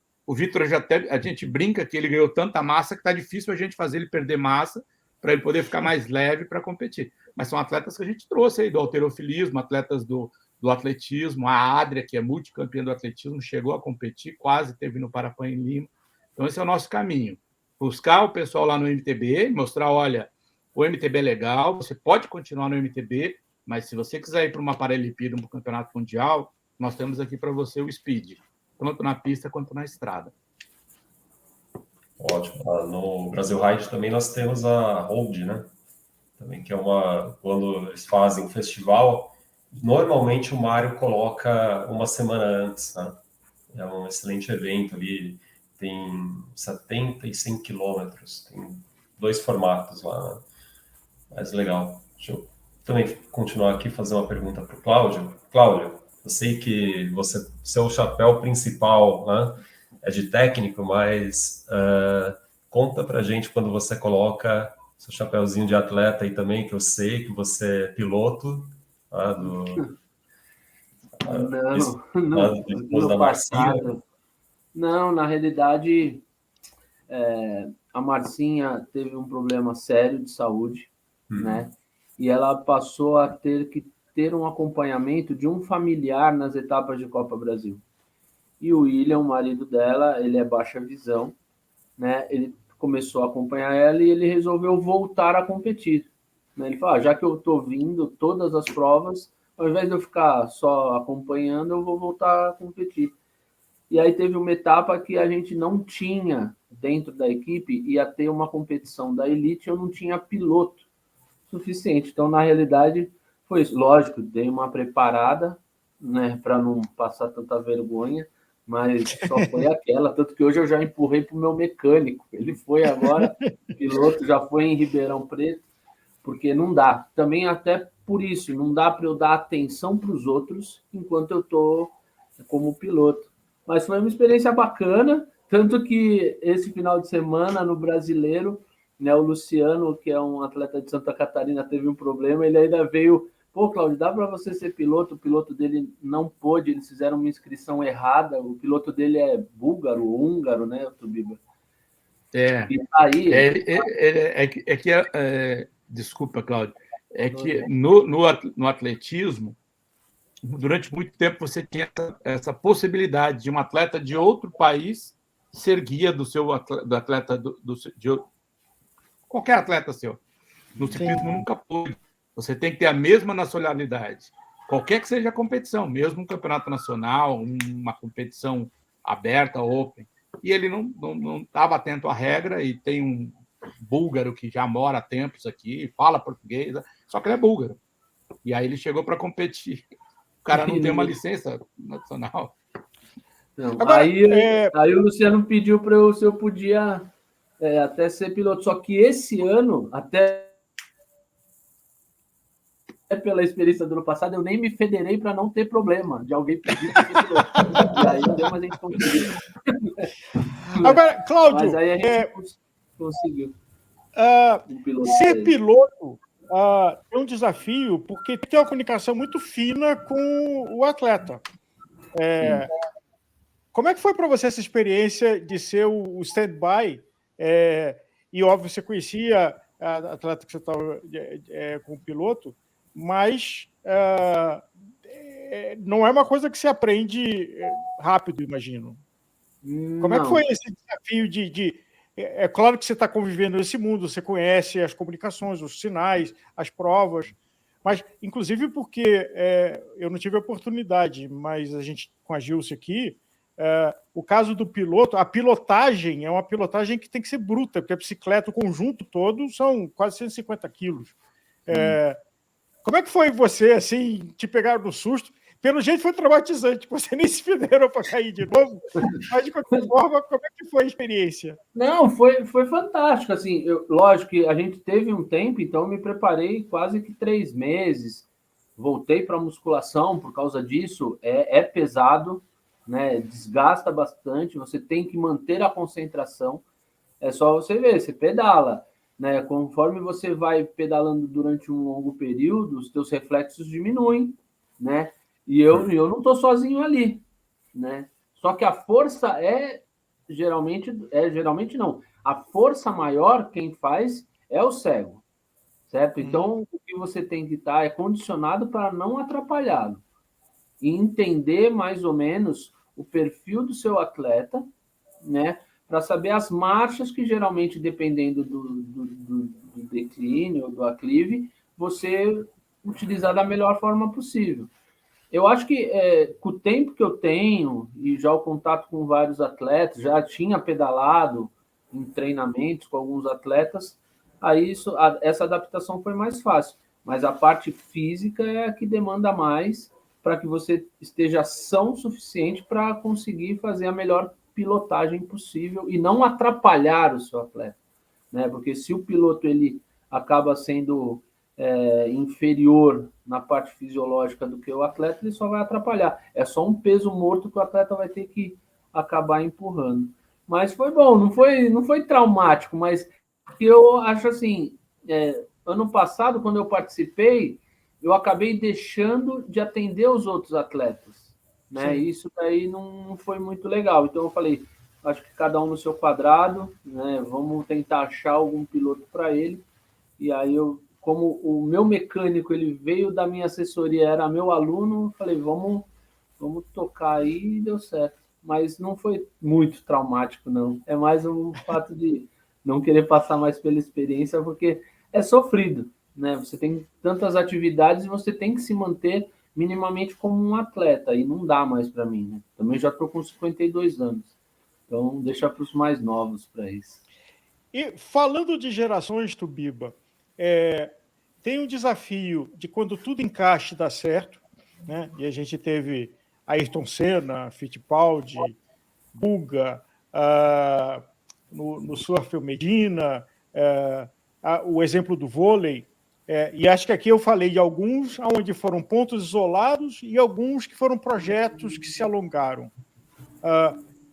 a gente brinca que ele ganhou tanta massa que está difícil a gente fazer ele perder massa para ele poder ficar mais leve para competir. Mas são atletas que a gente trouxe aí do halterofilismo, atletas do atletismo, a Adria, que é multicampeã do atletismo, chegou a competir, quase teve no Parapan em Lima. Então, esse é o nosso caminho. Buscar o pessoal lá no MTB, mostrar, olha, o MTB é legal, você pode continuar no MTB, mas se você quiser ir para uma Paralimpíada, para um campeonato mundial, nós temos aqui para você o Speed, tanto na pista quanto na estrada. Ótimo. No Brasil Ride também nós temos a Hold, né? Também que é quando eles fazem um festival, normalmente o Mário coloca uma semana antes, né? É um excelente evento ali, tem 70 e 100 quilômetros, tem 2 formatos lá, né? Mas legal. Deixa eu também continuar aqui e fazer uma pergunta para o Cláudio. Cláudio, eu sei que seu chapéu principal, né, é de técnico, mas conta para a gente quando você coloca seu chapéuzinho de atleta aí também, que eu sei que você é piloto, tá, no passado. Não, na realidade, a Marcinha teve um problema sério de saúde, né? E ela passou a ter um acompanhamento de um familiar nas etapas de Copa Brasil. E o William, o marido dela, ele é baixa visão, né? Ele começou a acompanhar ela e ele resolveu voltar a competir, né? Ele falou, já que eu estou vindo todas as provas, ao invés de eu ficar só acompanhando, eu vou voltar a competir. E aí teve uma etapa que a gente não tinha dentro da equipe, ia ter uma competição da elite, eu não tinha piloto suficiente. Então, na realidade, foi isso. Lógico, dei uma preparada, né, para não passar tanta vergonha, mas só foi aquela. Tanto que hoje eu já empurrei para o meu mecânico. Ele foi agora, piloto, já foi em Ribeirão Preto, porque não dá. Também até por isso, não dá para eu dar atenção para os outros enquanto eu estou como piloto. Mas foi uma experiência bacana. Tanto que esse final de semana, no Brasileiro, né, o Luciano, que é um atleta de Santa Catarina, teve um problema, ele ainda veio... Pô, Cláudio, dá para você ser piloto? O piloto dele não pôde, eles fizeram uma inscrição errada. O piloto dele é búlgaro, húngaro, né, Tubiba? Desculpa, Cláudio. É que no atletismo, durante muito tempo, você tinha essa possibilidade de um atleta de outro país ser guia do atleta, de qualquer atleta seu. No ciclismo nunca pôde. Você tem que ter a mesma nacionalidade, qualquer que seja a competição, mesmo um campeonato nacional, uma competição aberta, open. E ele não estava atento à regra, e tem um búlgaro que já mora há tempos aqui, fala português, só que ele é búlgaro. E aí ele chegou para competir. O cara não tem uma licença nacional. Não, agora, aí o Luciano pediu para eu se eu podia até ser piloto. Só que esse ano, até pela experiência do ano passado, eu nem me federei para não ter problema de alguém pedir para ser piloto. E aí não deu, mas a gente conseguiu. Agora, Cláudio... Mas aí a gente conseguiu. Ser piloto é um desafio, porque tem uma comunicação muito fina com o atleta. Como é que foi para você essa experiência de ser o stand-by? E, óbvio, você conhecia a atleta que você estava com o piloto, mas não é uma coisa que se aprende rápido, imagino. Como é que foi esse desafio de... É claro que você está convivendo nesse mundo, você conhece as comunicações, os sinais, as provas, mas, inclusive, porque eu não tive a oportunidade, mas a gente, com a Gilce aqui, o caso do piloto, a pilotagem é uma pilotagem que tem que ser bruta, porque a bicicleta, o conjunto todo, são quase 150 quilos. Como é que foi você, assim, te pegaram no susto? Pelo jeito foi traumatizante, você nem se federou para cair de novo, mas de qualquer forma, como é que foi a experiência? Não, foi fantástico, assim, lógico que a gente teve um tempo, então eu me preparei quase que 3 meses, voltei para a musculação por causa disso, é pesado, né, desgasta bastante, você tem que manter a concentração, é só você ver, você pedala, né, conforme você vai pedalando durante um longo período, os teus reflexos diminuem, né, e eu não estou sozinho ali, né? Só que a força geralmente não. A força maior, quem faz, é o cego, certo? Então, o que você tem que estar é condicionado para não atrapalhá-lo. E entender mais ou menos o perfil do seu atleta, né? Para saber as marchas que geralmente, dependendo do declínio, do aclive, você utilizar da melhor forma possível. Eu acho que com o tempo que eu tenho e já o contato com vários atletas, já tinha pedalado em treinamentos com alguns atletas, aí essa adaptação foi mais fácil. Mas a parte física é a que demanda mais para que você esteja são o suficiente para conseguir fazer a melhor pilotagem possível e não atrapalhar o seu atleta, né? Porque se o piloto ele acaba sendo inferior na parte fisiológica do que o atleta, ele só vai atrapalhar. É só um peso morto que o atleta vai ter que acabar empurrando. Mas foi bom, não foi traumático, mas eu acho assim, ano passado, quando eu participei, eu acabei deixando de atender os outros atletas, né? Isso daí não foi muito legal. Então eu falei, acho que cada um no seu quadrado, né? Vamos tentar achar algum piloto para ele. E aí como o meu mecânico ele veio da minha assessoria, era meu aluno, falei, vamos tocar aí, e deu certo. Mas não foi muito traumático, não. É mais um fato de não querer passar mais pela experiência, porque é sofrido, né? Você tem tantas atividades e você tem que se manter minimamente como um atleta, e não dá mais para mim, né? Também já estou com 52 anos, então deixa para os mais novos para isso. E falando de gerações, Tubiba, tem um desafio de quando tudo encaixa e dá certo, né? E a gente teve Ayrton Senna, Fittipaldi, Guga, no surf o Medina, o exemplo do vôlei, e acho que aqui eu falei de alguns onde foram pontos isolados e alguns que foram projetos que se alongaram.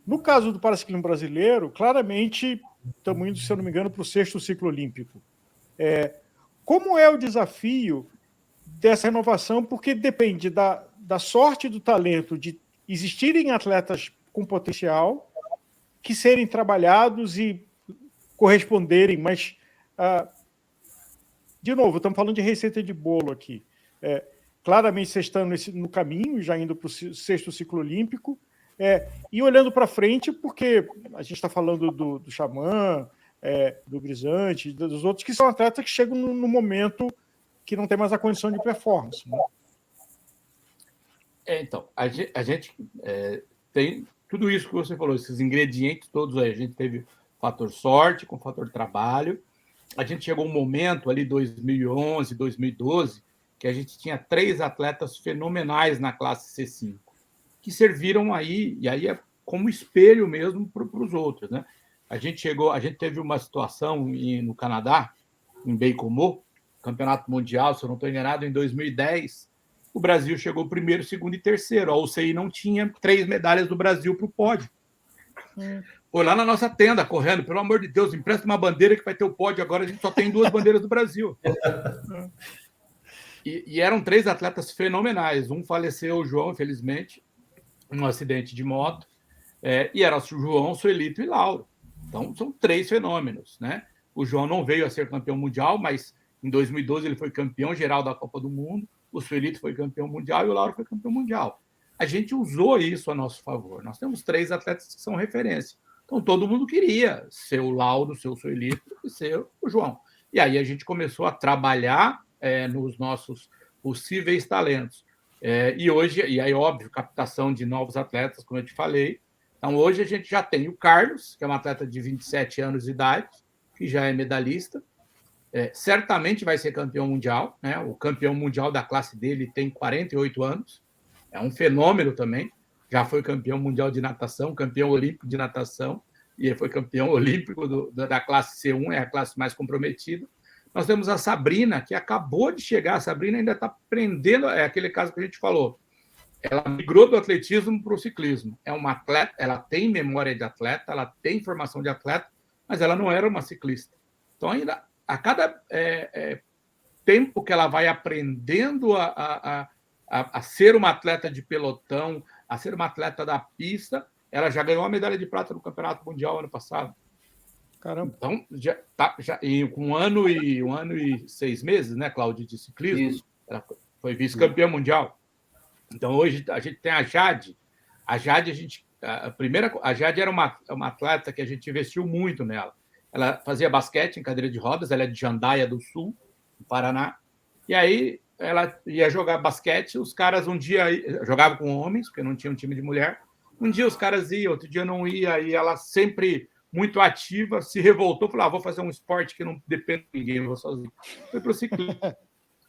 No caso do paraciclismo brasileiro, claramente estamos indo, se eu não me engano, para o 6º ciclo olímpico. Como é o desafio dessa renovação? Porque depende da sorte e do talento de existirem atletas com potencial que serem trabalhados e corresponderem, mas, de novo, estamos falando de receita de bolo aqui. Claramente vocês estão no caminho, já indo para o 6º ciclo olímpico, e olhando para frente, porque a gente está falando do Xamã, do Grisante, dos outros que são atletas que chegam no momento que não tem mais a condição de performance. Né? Então, a gente tem tudo isso que você falou, esses ingredientes todos aí. A gente teve fator sorte com fator trabalho. A gente chegou um momento ali, 2011, 2012, que a gente tinha 3 atletas fenomenais na classe C5, que serviram aí, e aí é como espelho mesmo para os outros. Né? A gente teve uma situação no Canadá, em Baie-Comeau, campeonato mundial, se eu não estou enganado, em 2010, o Brasil chegou primeiro, segundo e terceiro. A UCI não tinha 3 medalhas do Brasil para o pódio. Foi lá na nossa tenda, correndo, pelo amor de Deus, empresta uma bandeira que vai ter o pódio agora, a gente só tem 2 bandeiras do Brasil. E eram 3 atletas fenomenais. Um faleceu, o João, infelizmente, num acidente de moto, e era o João, Suelito e Lauro. Então, são 3 fenômenos. Né? O João não veio a ser campeão mundial, mas em 2012 ele foi campeão geral da Copa do Mundo, o Suelito foi campeão mundial e o Lauro foi campeão mundial. A gente usou isso a nosso favor. Nós temos 3 atletas que são referência. Então, todo mundo queria ser o Lauro, ser o Suelito e ser o João. E aí a gente começou a trabalhar nos nossos possíveis talentos. E aí, óbvio, captação de novos atletas, como eu te falei. Então, hoje a gente já tem o Carlos, que é um atleta de 27 anos de idade, que já é medalhista. Certamente vai ser campeão mundial. Né? O campeão mundial da classe dele tem 48 anos. É um fenômeno também. Já foi campeão mundial de natação, campeão olímpico de natação, e foi campeão olímpico da classe C1, é a classe mais comprometida. Nós temos a Sabrina, que acabou de chegar. A Sabrina ainda está aprendendo, é aquele caso que a gente falou. Ela migrou do atletismo para o ciclismo. É uma atleta, ela tem memória de atleta, ela tem formação de atleta, mas ela não era uma ciclista. Então, ainda a cada tempo que ela vai aprendendo a ser uma atleta de pelotão, a ser uma atleta da pista, ela já ganhou a medalha de prata no Campeonato Mundial ano passado. Caramba. Então, com 1 ano e 6 meses, né, Cláudio, de ciclismo, isso. Ela foi vice-campeã mundial. Então, hoje a gente tem a Jade. A Jade, a Jade era uma atleta que a gente investiu muito nela. Ela fazia basquete em cadeira de rodas, ela é de Jandaia do Sul, no Paraná. E aí ela ia jogar basquete, os caras um dia jogavam com homens, porque não tinha um time de mulher. Um dia os caras iam, outro dia não ia, e ela sempre muito ativa, se revoltou, falou, vou fazer um esporte que não depende de ninguém, vou sozinho. Foi para o ciclismo.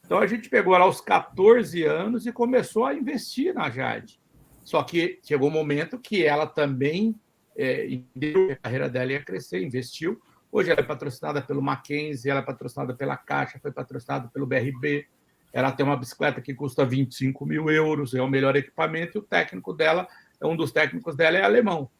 Então a gente pegou ela aos 14 anos e começou a investir na Jade. Só que chegou um momento que ela também, a carreira dela ia crescer, investiu. Hoje ela é patrocinada pelo Mackenzie, ela é patrocinada pela Caixa, foi patrocinada pelo BRB. Ela tem uma bicicleta que custa 25 mil euros, é o melhor equipamento, e o técnico dela, um dos técnicos dela é alemão,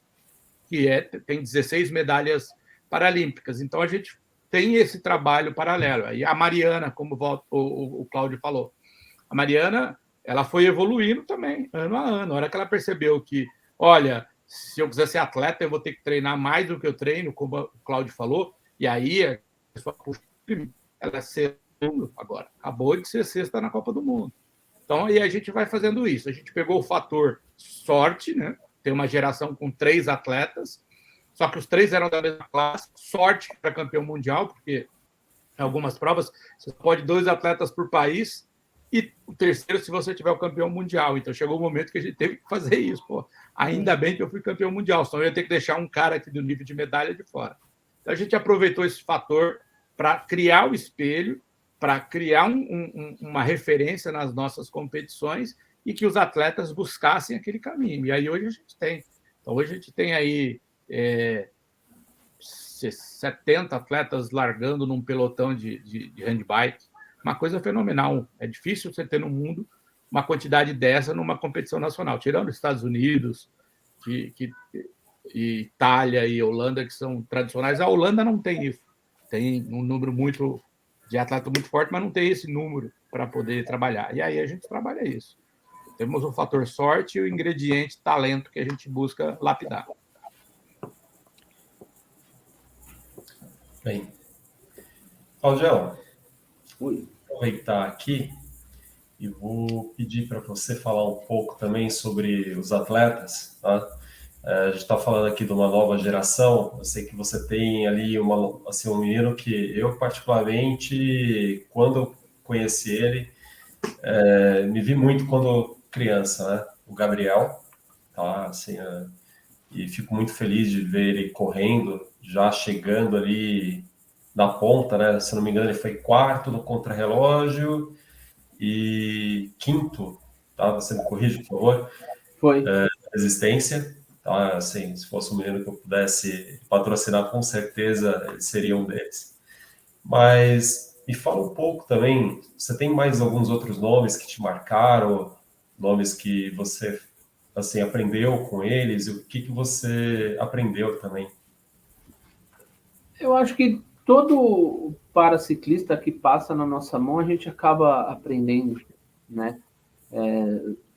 que tem 16 medalhas paralímpicas. Então, a gente tem esse trabalho paralelo. E a Mariana, como o Cláudio falou, a Mariana, ela foi evoluindo também, ano a ano. Na hora que ela percebeu que, olha, se eu quiser ser atleta, eu vou ter que treinar mais do que eu treino, como o Cláudio falou, e aí ela é segundo agora. Acabou de ser 6ª na Copa do Mundo. Então, aí a gente vai fazendo isso. A gente pegou o fator sorte, né? Tem uma geração com 3 atletas, só que os 3 eram da mesma classe. Sorte para campeão mundial, porque em algumas provas você pode 2 atletas por país e o terceiro se você tiver o campeão mundial. Então, chegou o momento que a gente teve que fazer isso. Pô, ainda bem que eu fui campeão mundial, senão eu ia ter que deixar um cara aqui do nível de medalha de fora. Então, a gente aproveitou esse fator para criar o espelho, para criar uma referência nas nossas competições e que os atletas buscassem aquele caminho. E aí hoje a gente tem. Então, hoje a gente tem aí 70 atletas largando num pelotão de handbike. Uma coisa fenomenal. É difícil você ter no mundo uma quantidade dessa numa competição nacional, tirando os Estados Unidos, que e Itália e Holanda, que são tradicionais. A Holanda não tem isso. Tem um número muito de atleta muito forte, mas não tem esse número para poder trabalhar. E aí a gente trabalha isso. Temos o fator sorte e o ingrediente talento que a gente busca lapidar. Bem, Claudião, Oi. vou aproveitar aqui e vou pedir para você falar um pouco também sobre os atletas, tá? A gente está falando aqui de uma nova geração. Eu sei que você tem ali um menino que eu, particularmente, quando eu conheci ele, me vi muito quando criança, né? O Gabriel, tá? Assim, e fico muito feliz de ver ele correndo, já chegando ali na ponta, né? Se não me engano, ele foi quarto no contrarrelógio e quinto, tá? Você me corrige, por favor. Foi. Resistência, tá? Assim, se fosse um menino que eu pudesse patrocinar, com certeza ele seria um deles. Mas me fala um pouco também, você tem mais alguns outros nomes que te marcaram, nomes que você assim aprendeu com eles, e o que você aprendeu também? Eu acho que todo paraciclista que passa na nossa mão, a gente acaba aprendendo, né?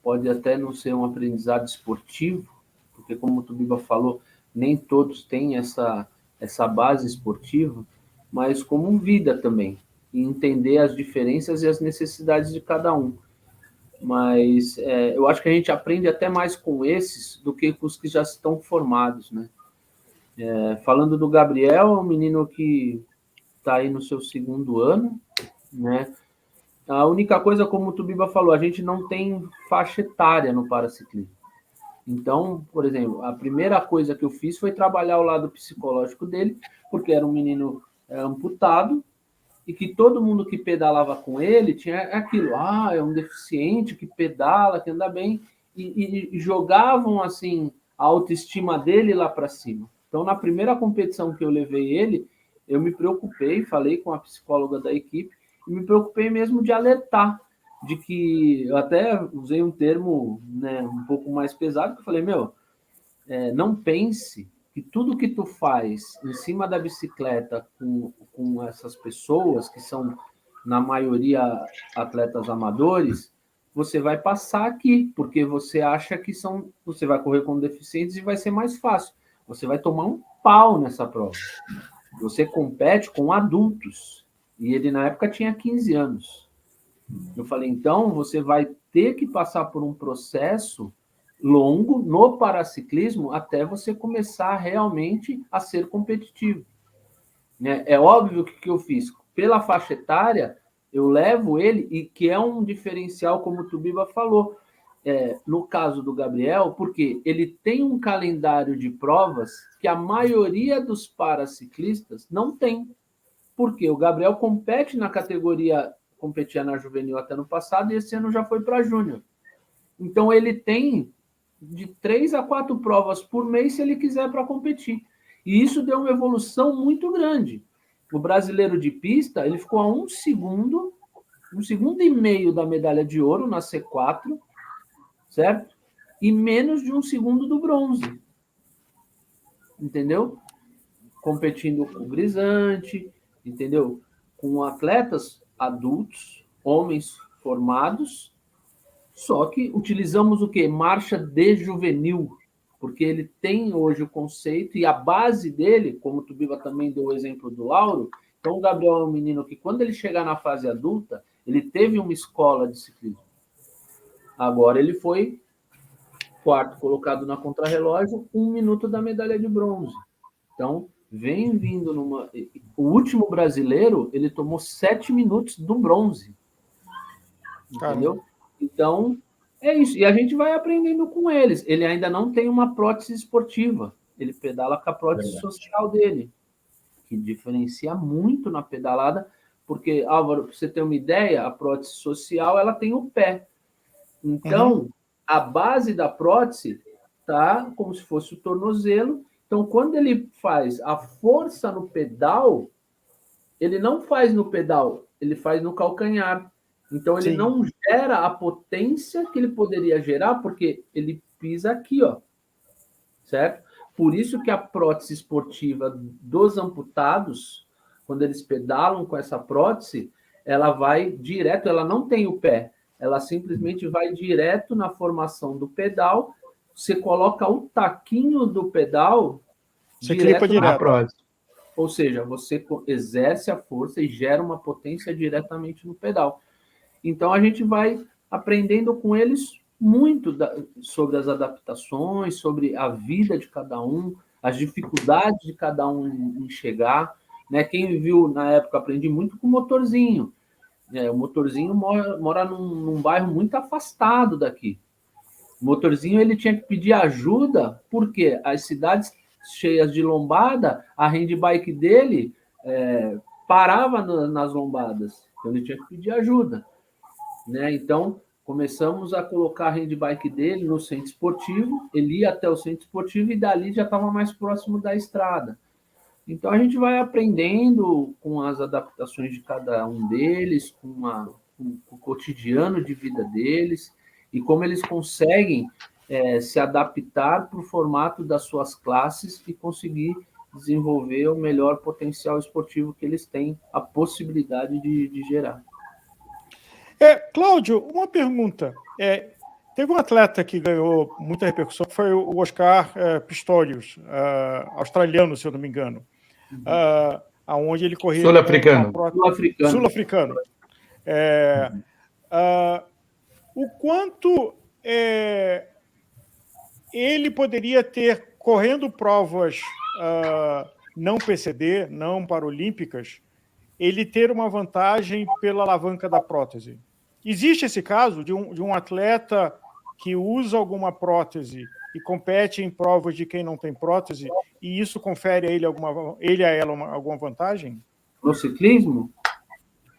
Pode até não ser um aprendizado esportivo, porque como o Tubiba falou, nem todos têm essa base esportiva, mas como vida também, e entender as diferenças e as necessidades de cada um. Mas eu acho que a gente aprende até mais com esses do que com os que já estão formados, né? Falando do Gabriel, é um menino que está aí no seu segundo ano, né? A única coisa, como o Tubiba falou, a gente não tem faixa etária no paraciclismo. Então, por exemplo, a primeira coisa que eu fiz foi trabalhar o lado psicológico dele, porque era um menino amputado, e que todo mundo que pedalava com ele tinha aquilo, é um deficiente que pedala, que anda bem, e jogavam, assim, a autoestima dele lá para cima. Então, na primeira competição que eu levei ele, eu me preocupei, falei com a psicóloga da equipe, e me preocupei mesmo de alertar, de que, eu até usei um termo, né, um pouco mais pesado, que eu falei, não pense que tudo que tu faz em cima da bicicleta com essas pessoas, que são, na maioria, atletas amadores, você vai passar aqui, porque você acha que você vai correr com deficientes e vai ser mais fácil. Você vai tomar um pau nessa prova. Você compete com adultos. E ele, na época, tinha 15 anos. Eu falei, então, você vai ter que passar por um processo longo no paraciclismo até você começar realmente a ser competitivo. Né? É óbvio que eu fiz. Pela faixa etária, eu levo ele, e que é um diferencial, como o Tubiba falou, no caso do Gabriel, porque ele tem um calendário de provas que a maioria dos paraciclistas não tem. Porque o Gabriel compete na categoria, competia na juvenil até no passado, e esse ano já foi para júnior. Então, ele tem de 3 a 4 provas por mês se ele quiser para competir. E isso deu uma evolução muito grande. O brasileiro de pista, ele ficou a 1 segundo e meio da medalha de ouro na C4, certo? E menos de 1 segundo do bronze. Entendeu? Competindo com o Grisante, entendeu? Com atletas adultos, homens formados, só que utilizamos o quê? Marcha de juvenil, porque ele tem hoje o conceito e a base dele, como o Tubiba também deu o exemplo do Lauro, então o Gabriel é um menino que, quando ele chegar na fase adulta, ele teve uma escola de ciclismo. Agora ele foi quarto colocado na contrarrelógio, 1 minuto da medalha de bronze. Então, vem vindo numa... O último brasileiro, ele tomou 7 minutos do bronze. Entendeu? Caramba. Então, é isso. E a gente vai aprendendo com eles. Ele ainda não tem uma prótese esportiva. Ele pedala com a prótese social dele, que diferencia muito na pedalada, porque, Álvaro, para você ter uma ideia, a prótese social, ela tem o pé. Então, a base da prótese tá como se fosse o tornozelo. Então, quando ele faz a força no pedal, ele não faz no pedal, ele faz no calcanhar. Então, ele não gera a potência que ele poderia gerar, porque ele pisa aqui, ó, certo? Por isso que a prótese esportiva dos amputados, quando eles pedalam com essa prótese, ela vai direto, ela não tem o pé, ela simplesmente vai direto na formação do pedal, você coloca o taquinho do pedal você clipa Na direto. prótese. ou seja, você exerce a força e gera uma potência diretamente no pedal. Então, a gente vai aprendendo com eles muito sobre as adaptações, sobre a vida de cada um, as dificuldades de cada um em chegar. Né? Quem viu, na época, aprendi muito com o motorzinho. O motorzinho mora num bairro muito afastado daqui. O motorzinho ele tinha que pedir ajuda, porque as cidades cheias de lombada, a handbike dele parava nas lombadas. Então, ele tinha que pedir ajuda. Né? Então, começamos a colocar a handbike dele no centro esportivo, ele ia até o centro esportivo e dali já estava mais próximo da estrada. Então, a gente vai aprendendo com as adaptações de cada um deles, com o cotidiano de vida deles, e como eles conseguem se adaptar para o formato das suas classes e conseguir desenvolver o melhor potencial esportivo que eles têm a possibilidade de gerar. Cláudio, uma pergunta. Teve um atleta que ganhou muita repercussão, que foi o Oscar Pistorius, australiano, se eu não me engano, onde ele corria... Sul-africano. Sul-africano. O quanto ele poderia ter, correndo provas não PCD, não paralímpicas, ele ter uma vantagem pela alavanca da prótese. Existe esse caso de um atleta que usa alguma prótese e compete em provas de quem não tem prótese, e isso confere a ele a ela alguma vantagem? No ciclismo?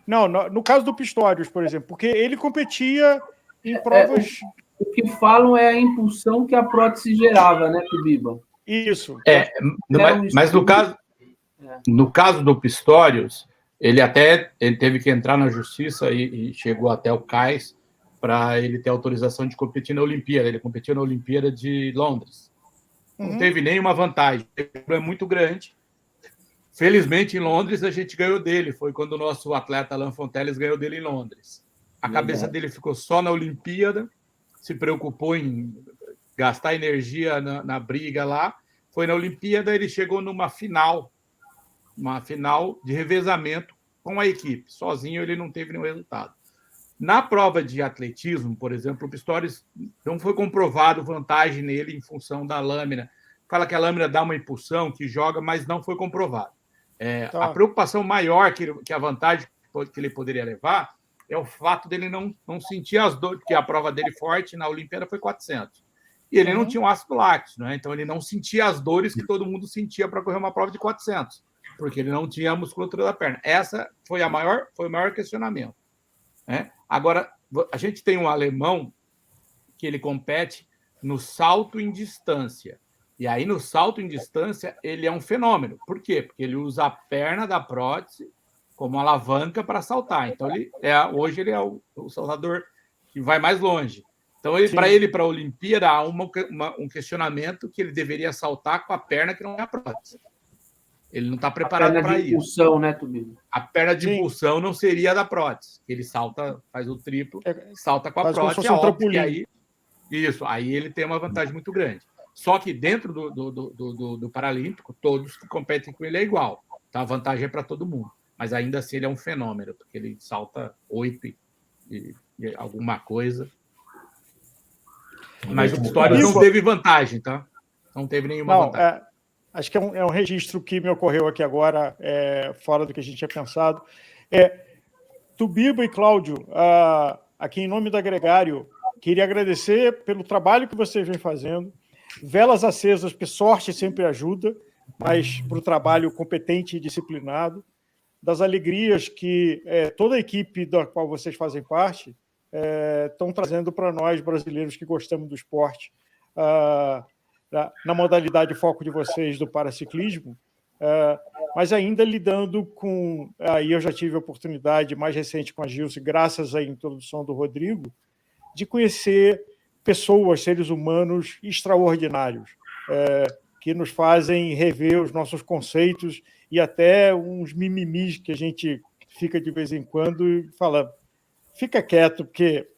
Não, no caso do Pistorius, por exemplo, porque ele competia em provas... O que falam é a impulsão que a prótese gerava, né, Tubiba? Isso. Mas no caso do Pistorius, ele teve que entrar na justiça e chegou até o CAIS para ele ter autorização de competir na Olimpíada. Ele competiu na Olimpíada de Londres. Não teve nenhuma vantagem. É muito grande. Felizmente, em Londres, a gente ganhou dele. Foi quando o nosso atleta Alain Fonteles ganhou dele em Londres. A cabeça dele ficou só na Olimpíada, se preocupou em gastar energia na briga lá. Foi na Olimpíada, ele chegou numa final, uma final de revezamento com a equipe. Sozinho ele não teve nenhum resultado. Na prova de atletismo, por exemplo, o Pistorius não foi comprovado vantagem nele em função da lâmina. Fala que a lâmina dá uma impulsão, que joga, mas não foi comprovado. A preocupação maior que a vantagem que ele poderia levar é o fato dele não sentir as dores, porque a prova dele forte na Olimpíada foi 400. E ele não tinha um ácido láctico, né? Então ele não sentia as dores que todo mundo sentia para correr uma prova de 400, porque ele não tinha a musculatura da perna. Essa foi o maior questionamento. Né? Agora, a gente tem um alemão que ele compete no salto em distância. E aí, no salto em distância, ele é um fenômeno. Por quê? Porque ele usa a perna da prótese como alavanca para saltar. Então, hoje ele é o saltador que vai mais longe. Então, para ele, para a Olimpíada, há um questionamento que ele deveria saltar com a perna que não é a prótese. Ele não está preparado para isso. Impulsão, né, Tubino? A perna de impulsão não seria a da prótese. Ele salta, faz o triplo, salta com a prótese. É óbvio que aí ele tem uma vantagem muito grande. Só que dentro do Paralímpico, todos que competem com ele é igual. Então a vantagem é para todo mundo. Mas ainda assim ele é um fenômeno, porque ele salta 8 e alguma coisa. Mas o Pistorius não teve vantagem, tá? Não teve nenhuma vantagem. Acho que é um registro que me ocorreu aqui agora, fora do que a gente tinha pensado. Tubiba e Cláudio, aqui em nome da Gregário, queria agradecer pelo trabalho que vocês vêm fazendo. Velas acesas, por sorte, sempre ajuda, mas para o trabalho competente e disciplinado. Das alegrias que toda a equipe da qual vocês fazem parte estão trazendo para nós, brasileiros que gostamos do esporte, na modalidade foco de vocês do paraciclismo, mas ainda lidando com... Aí eu já tive a oportunidade mais recente com a Gilce, graças à introdução do Rodrigo, de conhecer pessoas, seres humanos extraordinários, que nos fazem rever os nossos conceitos e até uns mimimis que a gente fica de vez em quando e fala, fica quieto, porque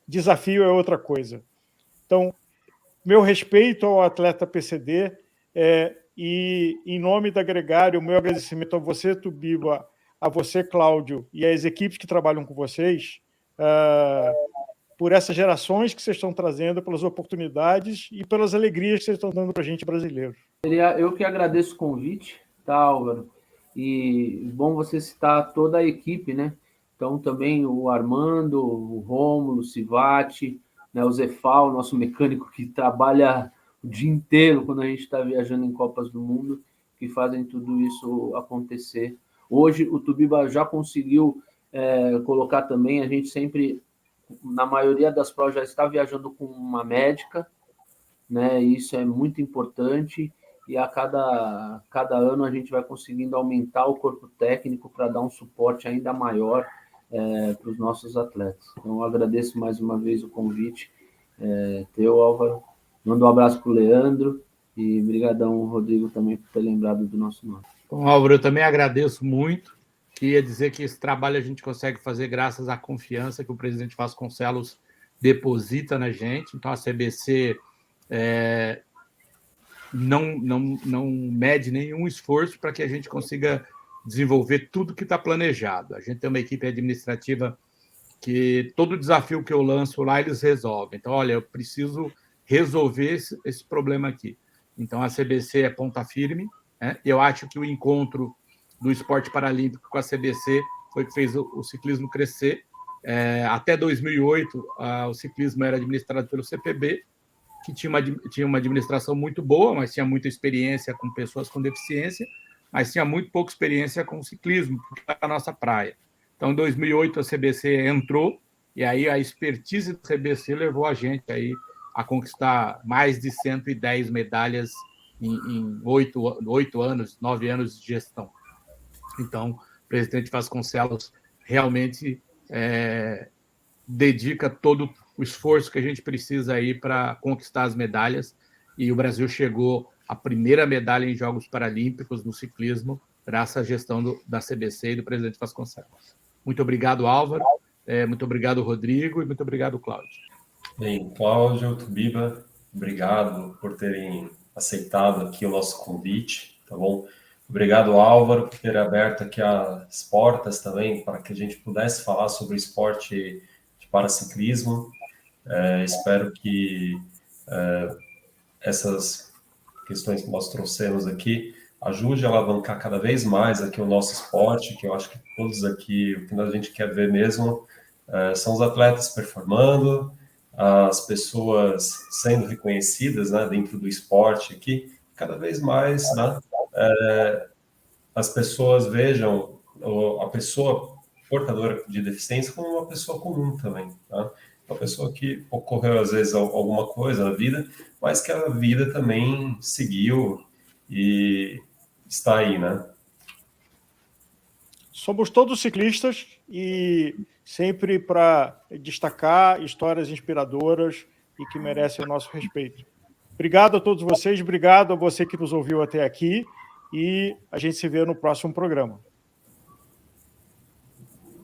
desafio é outra coisa. Então, meu respeito ao atleta PCD e, em nome da Gregário, o meu agradecimento a você, Tubiba, a você, Cláudio, e às equipes que trabalham com vocês, por essas gerações que vocês estão trazendo, pelas oportunidades e pelas alegrias que vocês estão dando para a gente brasileiro. Eu que agradeço o convite, tá, Álvaro? E bom você citar toda a equipe, né? Então, também o Armando, o Rômulo, o Civati, né, o Zefal, nosso mecânico que trabalha o dia inteiro quando a gente está viajando em Copas do Mundo, que fazem tudo isso acontecer. Hoje, o Tubiba já conseguiu colocar também, a gente sempre, na maioria das provas, já está viajando com uma médica, né? Isso é muito importante, e a cada ano a gente vai conseguindo aumentar o corpo técnico para dar um suporte ainda maior para os nossos atletas. Então, eu agradeço mais uma vez o convite teu, Álvaro. Mando um abraço para o Leandro e brigadão, Rodrigo, também por ter lembrado do nosso nome. Bom, Álvaro, eu também agradeço muito. Queria dizer que esse trabalho a gente consegue fazer graças à confiança que o presidente Vasconcelos deposita na gente. Então, a CBC não mede nenhum esforço para que a gente consiga desenvolver tudo que está planejado. A gente tem uma equipe administrativa que todo desafio que eu lanço lá, eles resolvem. Então, olha, eu preciso resolver esse problema aqui. Então, a CBC é ponta firme, né? Eu acho que o encontro do esporte paralímpico com a CBC foi que fez o ciclismo crescer. Até 2008, o ciclismo era administrado pelo CPB, que tinha uma administração muito boa, mas tinha muita experiência com pessoas com deficiência, mas tinha muito pouca experiência com ciclismo, porque era a nossa praia. Então, em 2008, a CBC entrou, e aí a expertise da CBC levou a gente aí a conquistar mais de 110 medalhas em 8 anos, 9 anos de gestão. Então, o presidente Vasconcelos realmente dedica todo o esforço que a gente precisa aí para conquistar as medalhas, e o Brasil chegou à primeira medalha em Jogos Paralímpicos no ciclismo, graças à gestão da CBC e do presidente Vasconcelos. Muito obrigado, Álvaro, muito obrigado, Rodrigo, e muito obrigado, Cláudio. Bem, Cláudio, Tubiba, obrigado por terem aceitado aqui o nosso convite, tá bom? Obrigado, Álvaro, por ter aberto aqui as portas também para que a gente pudesse falar sobre esporte de paraciclismo. Espero que essas questões que nós trouxemos aqui ajude a alavancar cada vez mais aqui o nosso esporte, que eu acho que todos aqui, o que a gente quer ver mesmo são os atletas performando, as pessoas sendo reconhecidas, né, dentro do esporte aqui, cada vez mais, né, as pessoas vejam a pessoa portadora de deficiência como uma pessoa comum também, tá? Uma pessoa que ocorreu, às vezes, alguma coisa na vida, mas que a vida também seguiu e está aí, né? Somos todos ciclistas e sempre para destacar histórias inspiradoras e que merecem o nosso respeito. Obrigado a todos vocês, obrigado a você que nos ouviu até aqui, e a gente se vê no próximo programa.